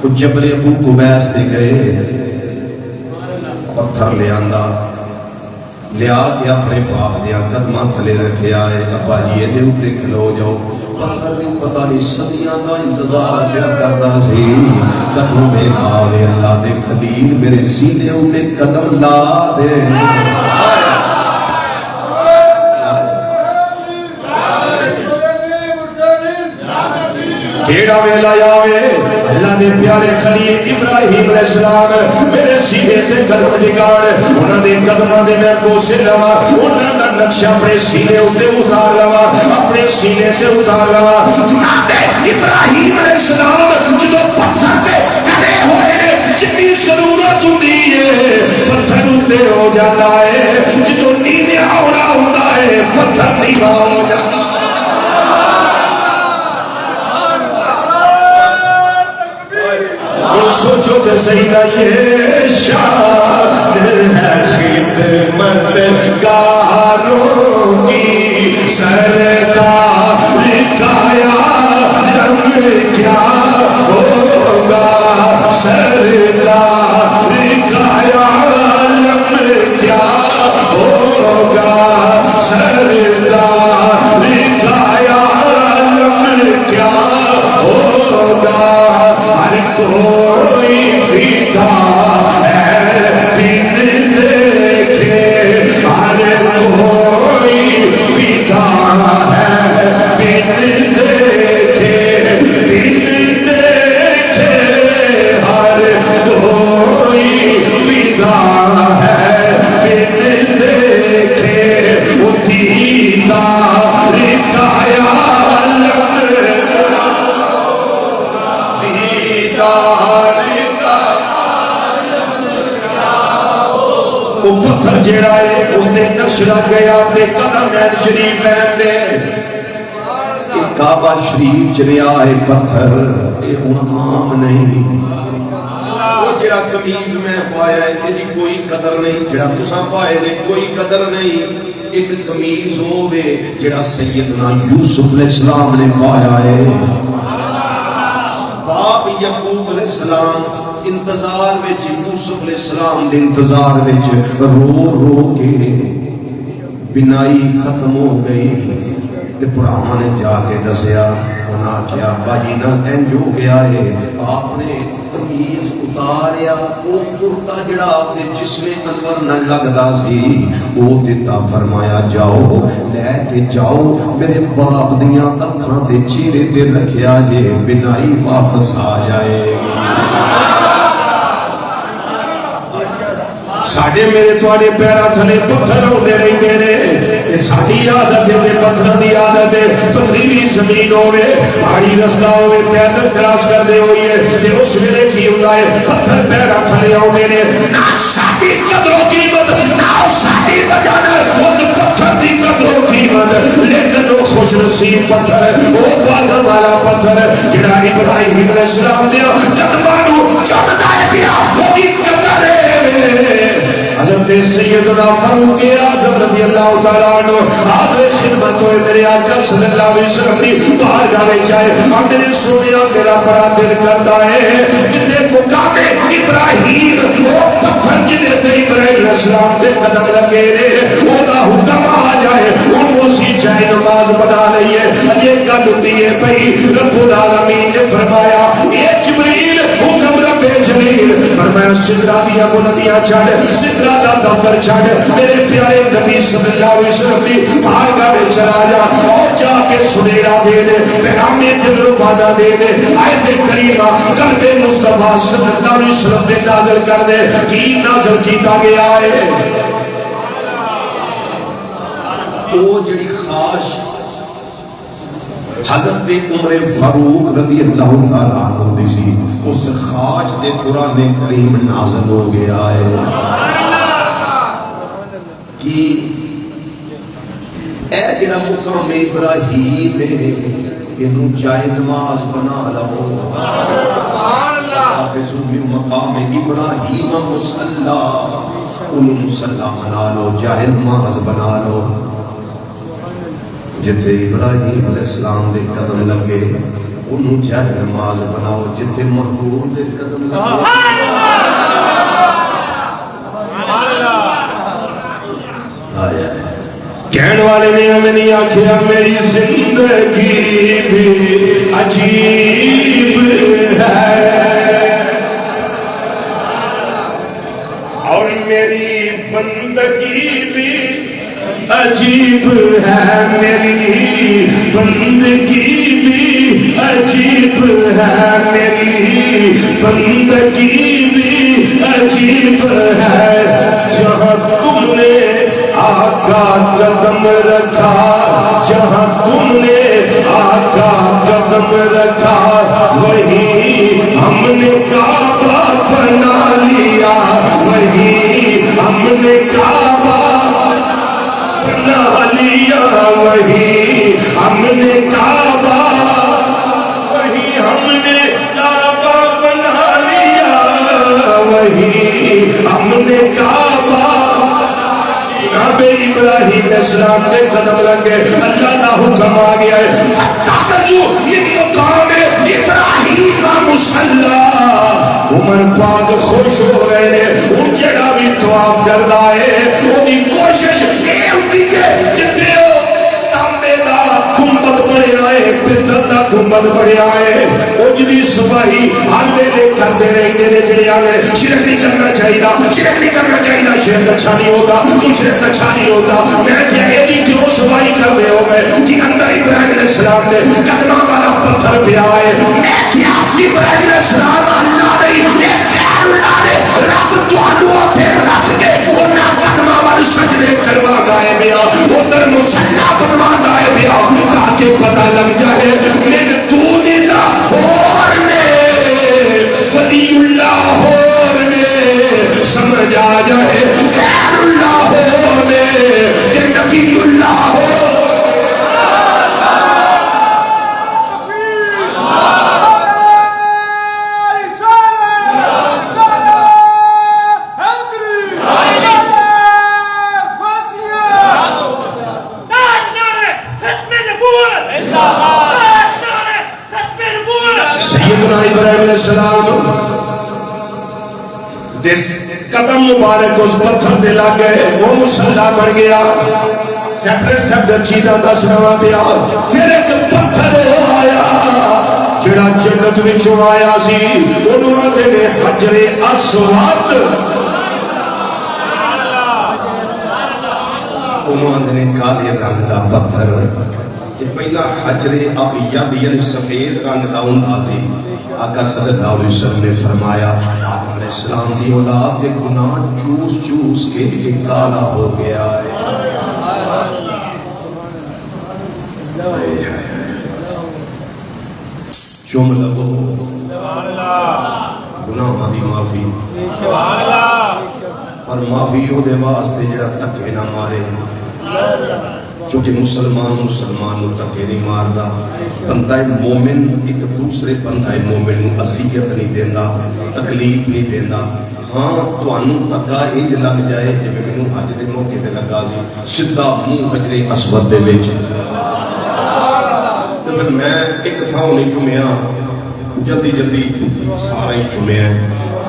کچھ جبل ابو قبیس دے گئے پتھر لے آندہ لیا کے اپنے باپ دیا قدمہ تھلے رکھے آئے، ابا یہ دے اتے کھلو جاؤ، پتھر بھی پتہ نہیں صدیاں کا انتظار کیا کرتا سی، قدموں میں آوے اللہ دے خلیل میرے سینے اتے قدم لا دے، کیڑا ویلا آوے اللہ دے پیارے خلیل ابراہیم علیہ السلام میرے سینے سے قدم نگاڑ، انہاں دے قدماں دے میں بوسے لوا، انہاں دا نقشہ اپنے سینے اتے اتار لوا، اپنے سینے سے اتار لوا، جناب ابراہیم علیہ السلام جدو پتھر تے کھڑے ہوئے جتنی ضرورت ہوندی ہے پتھر اتے ہو جاتا ہے، جدو نیویں ہونا ہوندا ہے پتھر نیواں ہو جاتا ہے۔ سوچو کہ سیدہ یہ شان ہے خدمت گاروں کی، سرکار کا عالم کیا ہوگا، سرکار کا عالم کیا ہوگا، سرکار کا عالم کیا ہوگا، ہر کوئی فدا ہے بن دیکھے، ہر کوئی فدا جڑا ہے اس نے نقش لگ گیا تے قدم شریف ہے کعبہ شریف چلیا ہے پتھر یہ ہن عام نہیں وہ جڑا قمیض میں پایا ہے تیری کوئی قدر نہیں جڑا تساں پائے نے کوئی قدر نہیں ایک قمیض ہوے جڑا سیدنا یوسف علیہ السلام نے پایا ہے باپ یعقوب علیہ السلام انتظار وچ یوسف علیہ السلام دے انتظار وچ رو رو کے بنائی ختم ہو گئی تے پراواں نے جا کے دسیا انہاں کیا بھائی نال انج ہو گیا ہے آپ نے قمیض اتاریا وہ کرتا جڑا آپ نے جسم انور نہ لگدا سی وہ دتا فرمایا جاؤ لے کے جاؤ میرے باپ دیاں اکھاں دے چہرے تے رکھیا جے بنائی واپس آ جائے گی ساڈے میرے تواڈے پیراں تھلے پتھر ہوندے رہندے نے اے ساڈی عادت ہے پتھراں دی عادت ہے پتھریلی زمین ہوے پہاڑی رستہ ہوے پیدل کراس کردے ہوئیے تے اس ویلے کی ہوندا ہے پتھر پیراں تھلے آوندے نے نہ ساڈی قدر و قیمت نہ ساڈی وجہ اس پتھر دی قدر و قیمت لیکن وہ خوش نصیب پتھر وہ پاگل والا پتھر جڑا ابراہیم علیہ السلام دے قدماں نوں چمدا ہے پیا وہ دی قدر ہے حضرت سیدنا فاروق اعظم رضی اللہ تعالیٰ عنہ حاضر خدمت ہوئے میرے آقا صلی اللہ علیہ وسلم دی باہر جاوے چاہے اندر سنیا میرا بڑا دل کرتا ہے جتنے مقام ابراہیم وہ پتھر جتنے تے ابراہیم علیہ السلام دے قدم لگے رہے وہ دا حکم آ جائے ان کو سی چاہے نماز بنا لئیے یہ گل ہوتی ہے پئی رب العالمین نے فرمایا یہ جبریل حکم رب جبریل فرمایا سدرا دیا بلندیاں چھڑ سدرا دا دفتر چھڑ میرے پیارے نبی صلی اللہ علیہ وسلم دی بارگاہ میں چلا جا اور جا کے سنیرا دے دے پیغام دل ربانہ دے دے آیت کریمہ قلب مصطفیٰ صلی اللہ علیہ وسلم نے نازل کر دے کی نازل کیتا گیا ہے وہ جڑی خاص حضرت عمر فاروق رضی اللہ تعالیٰ عنہ دی سی اس خاص دے قرآن کریم نازل ہو گیا ہے کہ اے جڑا مقام ابراہیم ہے انہوں جائے نماز بنا لو حافظو من مقام ابراہیم مصلی انہوں مصلی بنا لو جائے نماز بنا لو جتے ابراہیم علیہ السلام دے قدم لگے انہوں جائے نماز بناؤ جتے محبوب دے قدم لگے آیا ہے کہن والے نے ہمیں نہیں آکھیا میری زندگی بھی عجیب ہے اور میری بندگی بھی عجیب ہے میری بندگی بھی عجیب ہے میری بندگی بھی عجیب ہے جہاں تم نے آقا قدم رکھا جہاں تم نے آقا قدم رکھا وہی ہم نے کعبہ بنا لیا وہی ہم نے کعبہ بنا لیا وہی ہم نے کعبہ وہی ہم نے کعبہ بنا لیا وہی ہم نے کعبہ بے ابراہیم علیہ السلام کے قدم لگے اللہ کا حکم آ گیا ہے یہ مقام ابراہیم مصلی عمر پاک خوش ہو گئے ہیں ان جڑا بھی طواف کرتا ہے انہی کوشش یہ ہوتی ہے جتے ہو تانبے دا گنبد بڑے آئے پتل دا گنبد بڑے آئے اجلی صفائی ہر ویلے کرتے رہتے نے جڑے آنے شرک نہیں کرنا چاہیے شرک نہیں کرنا چاہیے شرک اچھا نہیں ہوتا مشرک اچھا نہیں ہوتا میں کیا یہ دی کیوں صفائی کر دے ہو میں جی اندر ابراہیم علیہ السلام نے قدمہ والا پتھر پہ آئے میں کیا ابراہیم علیہ السلام اللہ نہیں یہ خیر اللہ نے رب تو آنوہ پھر رکھ کے انہا قدمہ والا سجدے کروا گائے بیا ادھر مسلح بنوا گائے بیا تاکہ پتہ لگ جائے من دون اللہ اور میں ولی اللہ اور میں سمجھ آ جائے خیر اللہ سیدنا ابراہیم علیہ السلام قدم مبارک اس پتھر دے لگ گئے، وہ مسلح بن گیا. سیپریٹ چیزاں دس رہا پیا. پھر ایک پتھر آیا جڑا جنت وچوں آیا سی، انہوں آندے نے حجر اسود. انہوں آندے نے کالے رنگ دا پتھر. یہ پہلا حجر ابیض یعنی سفید رنگ دا ہوندا سی. آقا صلی اللہ علیہ وسلم نے فرمایا آدم علیہ السلام کی اولاد کے گناہ چوس چوس کے کالا ہو گیا ہے. چوم لگو گناہ دی معافی، اور معافی وہ دے واسطے جڑا تکے نہ مارے، کیونکہ مسلمان کو تکے نہیں ماردا. بندہ مومن ایک دوسرے بندہ مومن کو اذیت نہیں دیندا، تکلیف نہیں دیندا. ہاں تانوں تکا انج لگ جائے جویں مینوں حج دے موقع تے لگا سی، سیدھا منہ حجر اسود دے وچ. تے پھر میں ایک تھاں نہیں چومیا، جلدی جلدی سارے چومیا.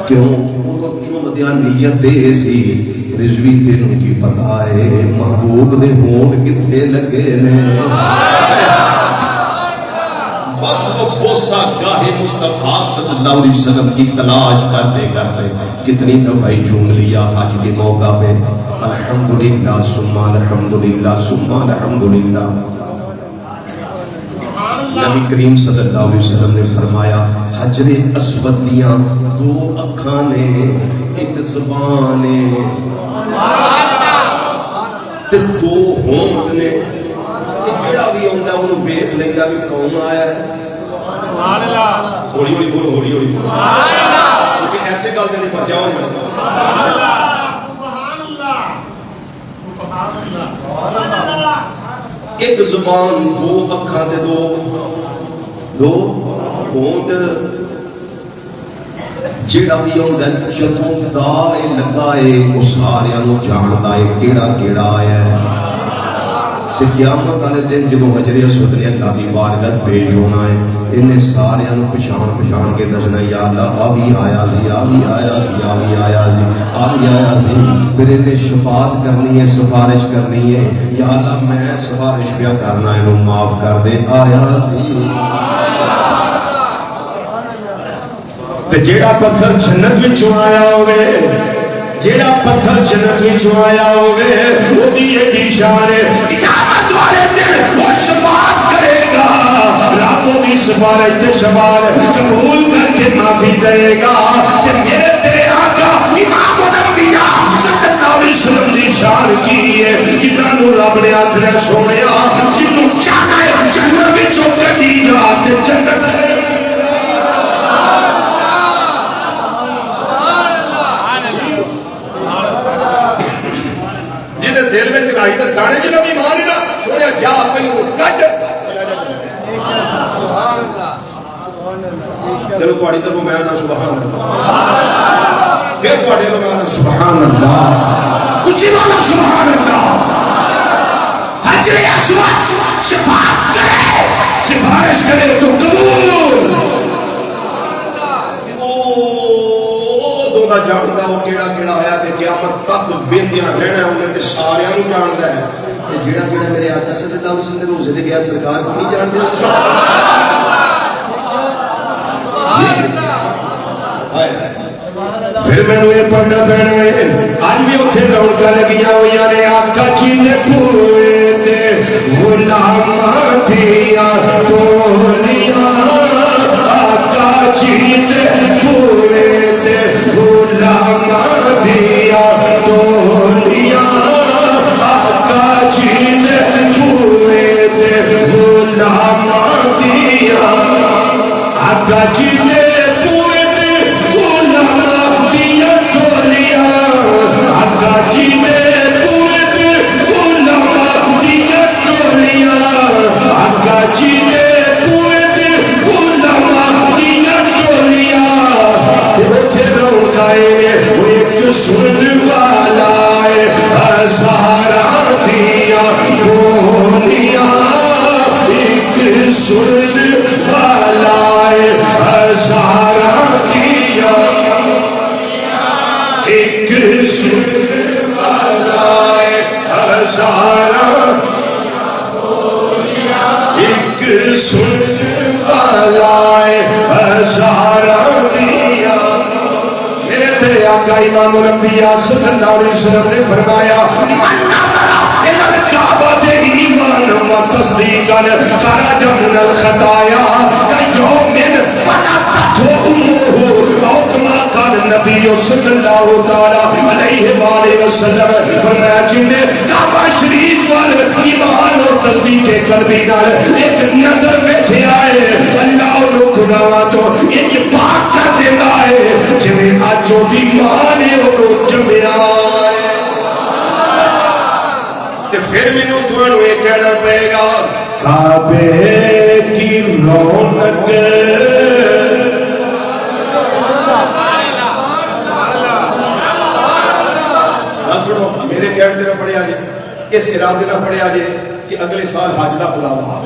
کیوں؟ وہ چومدیاں نیت دے سی. رضوی تینوں کی پتہ ہے محبوب دے ہونٹ کتنے لگے نے. بس وہ بوسہ گاہ مصطفیٰ صلی اللہ علیہ وسلم کی تلاش کرتے کرتے کتنی دفعہ چوم لیا حج کے موقع پہ. الحمدللہ ثم الحمدللہ ثم الحمدللہ. نبی کریم صلی اللہ علیہ وسلم نے فرمایا حجر اسود دیاں دو اکھاں نے، ایک زبان نے تے دو ہونٹ نے. جڑا بھی آندا انہوں ویکھ لیندا کہ کون آیا ہے. سبحان اللہ. ہولی ہولی بولو، ہولی ہولی بولو. سبحان اللہ. کیونکہ ایسے گل تے نہیں پر جاؤ. سبحان اللہ. سبحان اللہ. سبحان اللہ. ایک زبان، دو اکھاں تے دو ہونٹ. جڑا بھی آندا جدوں دا لگا ہے وہ سارے نوں جاندا ہے کیڑا کیڑا آیا ہے. تے قیامت والے دن جدوں حجر اسود نے اللہ دی بارگاہ پیش ہونا ہے، انہیں سارے نوں پہچان کے دسنا یا اللہ آ بھی آیا سی، آ بھی آیا سی، آ بھی آیا سی، آ بھی آیا سی. پھر انہیں شفاعت کرنی ہے، سفارش کرنی ہے. یا اللہ میں سفارش پیا کرنا، انہوں معاف کر دے. آیا سی. تے جیڑا پتھر جنت وچوں آیا ہوئے، جیڑا پتھر جنت وچوں آیا ہوئے، وہ دی ایڈی شان ہے. قیامت والے دن وہ شفاعت کرے گا، رب دی سفارش تے شفاعت قبول کر کے معافی دے گا. تے میرے تیرے آقا امام الانبیاء صلی اللہ علیہ وسلم دی شان کی ہے، جنہاں نوں رب نے آکھنا سونیا جنوں چاہنا ہے جنت وچوں کڈی جا تے جنت دل میں چلائی تو دانے جنہوں بھی ماں دینا سویا جا پہی وہ کٹ. چلو پاڑی طرف میں آنا سبحان اللہ. پھر پاڑی طرف میں آنا سبحان اللہ. اچھی مانا سبحان اللہ. حجر اسود شفاعت کرے، سفارش کرے تو قبول. دا جاندا وہ کیڑا کیڑا آیا تے قیامت تک ویندیاں رہنا انہاں نے سارے نوں جاندا ہے. تے جڑا جڑا میرے آقا صلی اللہ علیہ وسلم دے روزے تے گیا سرکار کو نہیں جانتے. پھر مینوں یہ پڑھنا پینا ہے. اج بھی اوتھے رونقاں لگیاں ہوئیاں نے. آقا جی نے پوئے تے غلام دیاں ٹولیاں، آقا جی نے پوئے تے غلام دیا ٹولیاں، آقا جی نے پوئے تے غلام دیا، آقا جی نے پوئے تے غلام دیا ٹولیاں، آقا جی نے پوئے تے غلام دیا ٹولیاں، آقا جی نے پوئے تے غلام دیا ٹولیاں. وہ ایک سن والا ہے ہزارہ دیا بولیاں، ایک سن والا ہے ہزارہ دیا ایک سن والائے ہزارہ ایک سن والائے ہزارہ دیا میرے تیرے آقا امام الانبیاء صلی اللہ علیہ وسلم نے فرمایا من نظر الى الکعبۃ ایمان و تصدیقا خرج من الخطایا کیوم ولدته امه او کما قال النبی صلی اللہ تعالی علیہ وآلہ وسلم فرمایا جن نے کعبہ شریف پر ایمان اور تصدیق قلبی نال ایک نظر بیٹھے آئے اللہ انہوں گناہ تو ایک پاک کر دینا ہے جنہیں آج جو بھی مانے انہوں جمعہ آئے تے پھر مینوں تھانوں یہ کہنا پئے گا کعبے کی رونق سنو میرے کہنے نہ پڑھیا جائے اس ارادے نہ پڑھیا جائے کہ اگلے سال حج دا بلاوا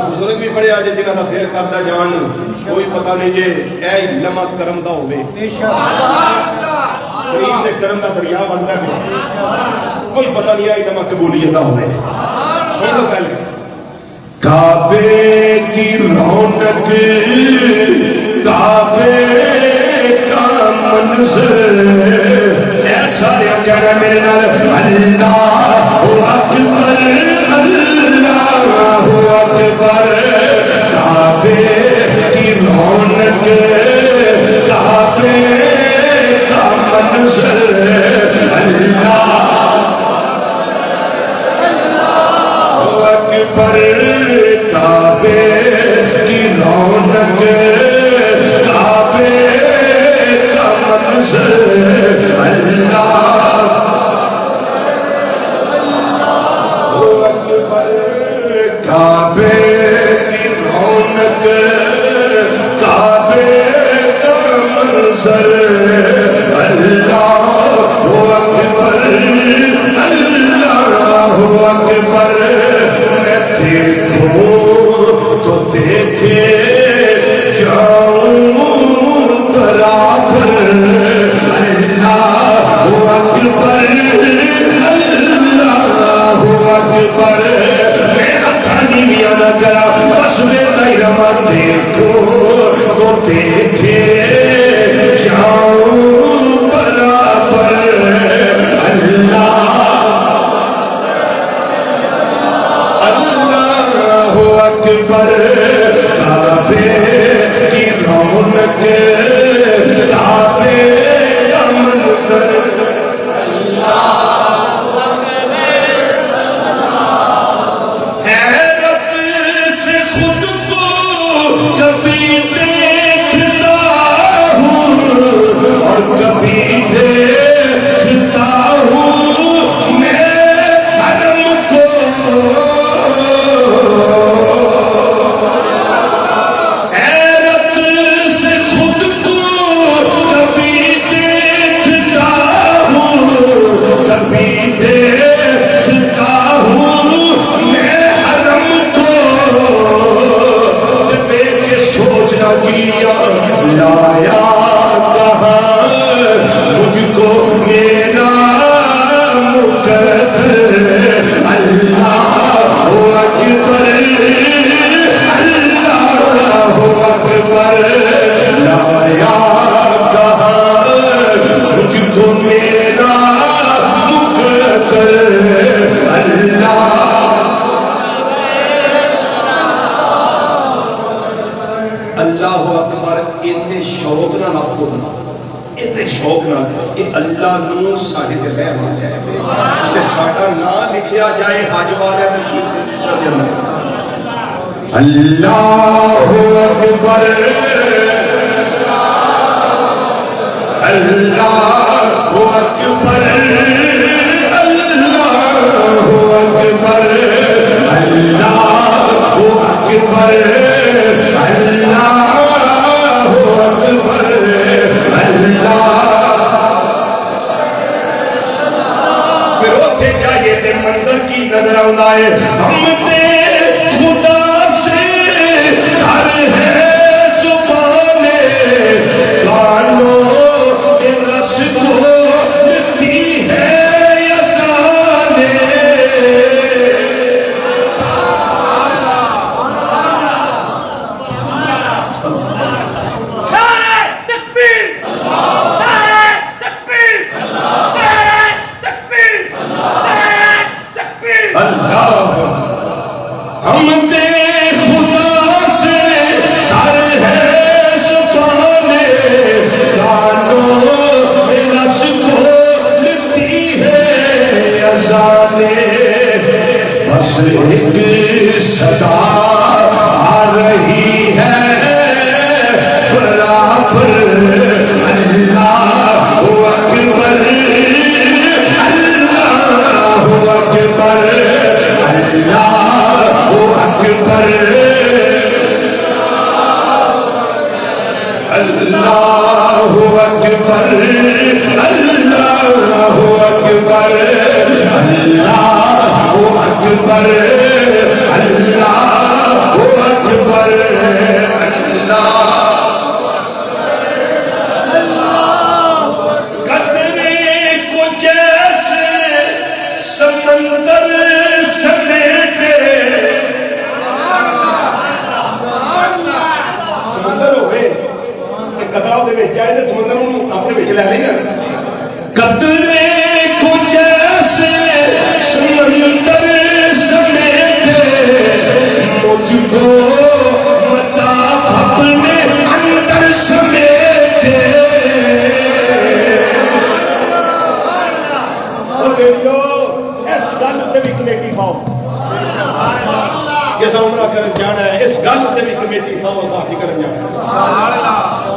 بزرگ بھی پڑھیا جائے جنہاں دا دل کردا جان کوئی پتہ نہیں جے اے لمحہ کرم دا ہوے کریم دے کرم دا دریا بندا ہے کوئی پتہ نہیں اے لمحہ قبولیت دا ہوے سن لو پہلے کعبے کی رونق کعبے کا منظر ایسا کہنا میرے نال اللہ اکبر اللہ اکبر کعبے کی رونق کعبے کا منظر اللہ اکبر کعبے کی رونق کعبے کا منظر اللہ اکبر کعبے کی رونق کعبے کا منظر اللہ اکبر اللہ اکبر دیکھو تو دیکھے جاؤں برابر اللہ اکبر اللہ اکبر میرا تھانی میاں نہ کرا بس میں تیرما دیکھو تو دیکھے جاؤں برابر اللہ اکبر کعبے کی رونق کعبے کا منظر حیرت سے خود کو کبھی دیکھتا ہوں اور کبھی دیکھتا ہوں میں حرم کو لایا کہاں مجھ کو میرا مقدر اللہ اکبر اللہ اکبر لایا کہاں مجھ کو میرا مقدر اللہ اللہ اکبر اتنے شوق نہ آپ کو اتنے شوق نہ کہ اللہ نو ساڈے تے رحم آ جائے تے ساڈا نام لکھیا جائے حج والے تے اللہ اکبر اللہ اکبر اللہ اکبر اللہ اکبر اللہ اکبر اللہ پھر اوتھے جائیے تے منظر کی نظر آوندا ہے ہم تے خدا سے گھر ہے لے لیں گا. قطرے کو جیسے سمندر سمیٹے مجھ کو مطاف اپنے اندر سمیٹے. اس گل تے بھی کمیٹی پاؤ. جس عمرہ کرن جانا ہے اس گل تے بھی کمیٹی پاؤ. صاحب کرن جانا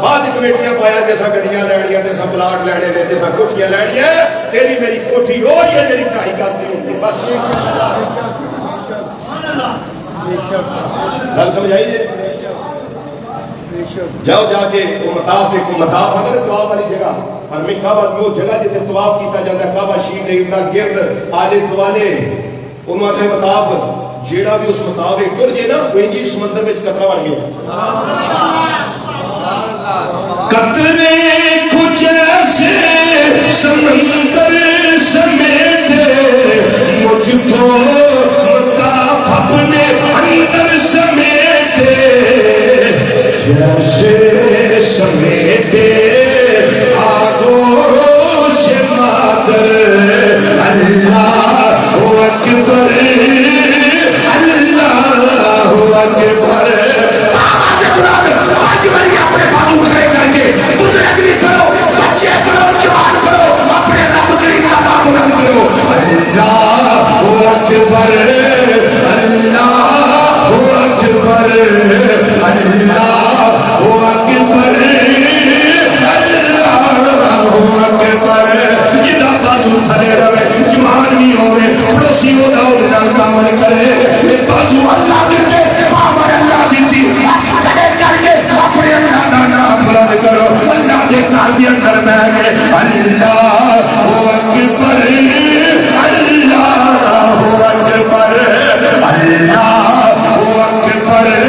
بعد کمیٹیاں پایا جیسا گڈیاں لینیاں تے سب پلاٹ لینے نے تے سب کوٹھیاں لینیاں. تیری میری کوٹھی ہوئی ہے میری 2.5 گز دی ہوندی بس. گل سمجھ آئی جی. جاؤ جا کے مطاف دیکھو. مطاف اگر طواف والی جگہ پر میں کعبہ وہ جگہ جتے طواف کیتا جاتا ہے کعبہ شریف دے ارد گرد آلے دوالے انہوں آتے مطاف جیڑا بھی اس مطاف ایک ٹر جے نا وہ انجی سمندر میں قطرہ بن گیا. قطرے کو جیسے سمندر سمیٹے مجھ کو مطاف اپنے اندر سمیٹے جیسے سمیٹے آگوش مادر. اللہ اکبر اللہ اکبر. آج بڑی اپنے بابو کھڑے کر کے بزرگ بھی کرو بچے کرو جوان کرو اپنے رب کریم کا نام بلند کرو. اللہ اکبر اللہ اکبر اللہ اکبر اللہ اکبر. جدا بازو تھلے رہے جوان بھی ہوئے پڑوسی ہو رہا ہو سامنے کرے بازو اللہ دیتے پاور اللہ دیتی کھڑے کر کے اپنے اللہ کا نام بلند کرو. اللہ کے گھر کے اندر بیٹھ کے اللہ اکبر اللہ اکبر اللہ اکبر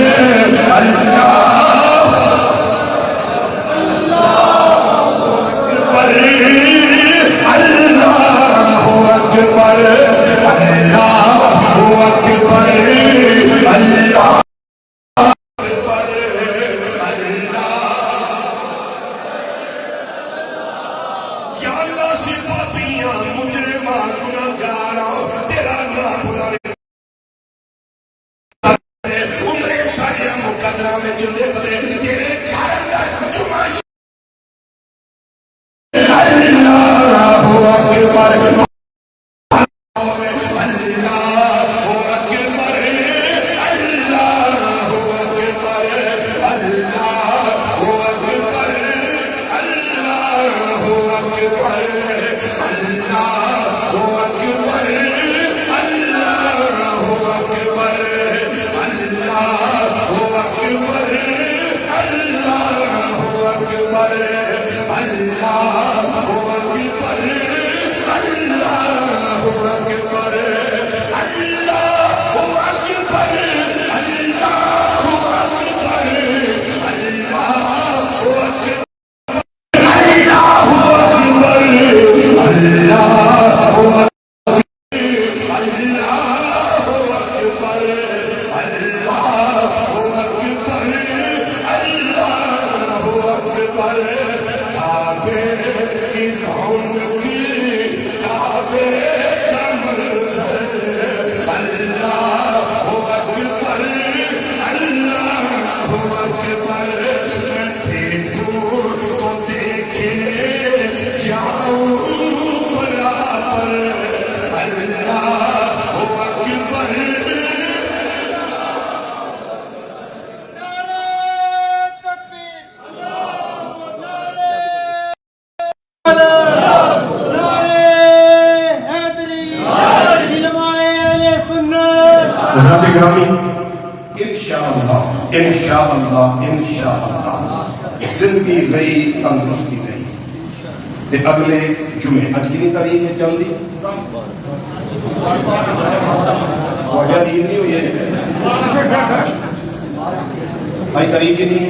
اللہ انشاءاللہ زندگی گئی تندرستی گئی تے اگلے جمعے اج کی تاریخ ہے چل دی وجہ عید نہیں ہوئی ہے آئی تاریخ کی نہیں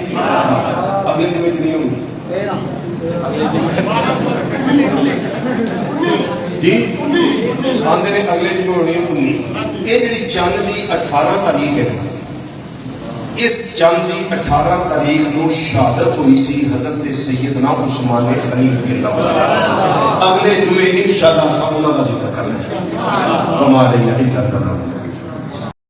اگلے جمعے کی نہیں ہوگی جی آندے نے اگلے جمعے ہونی ہے 19 یہ جڑی چند دی 18 تاریخ ہے اس چاند کی 18 تاریخ نو شہادت ہوئی سی حضرت سیدنا عثمان غنی رضی اللہ تعالیٰ. اگلے جمعے انشاءاللہ سب انہاں دا ذکر کرنا ہے. وما علینا الا البلاغ.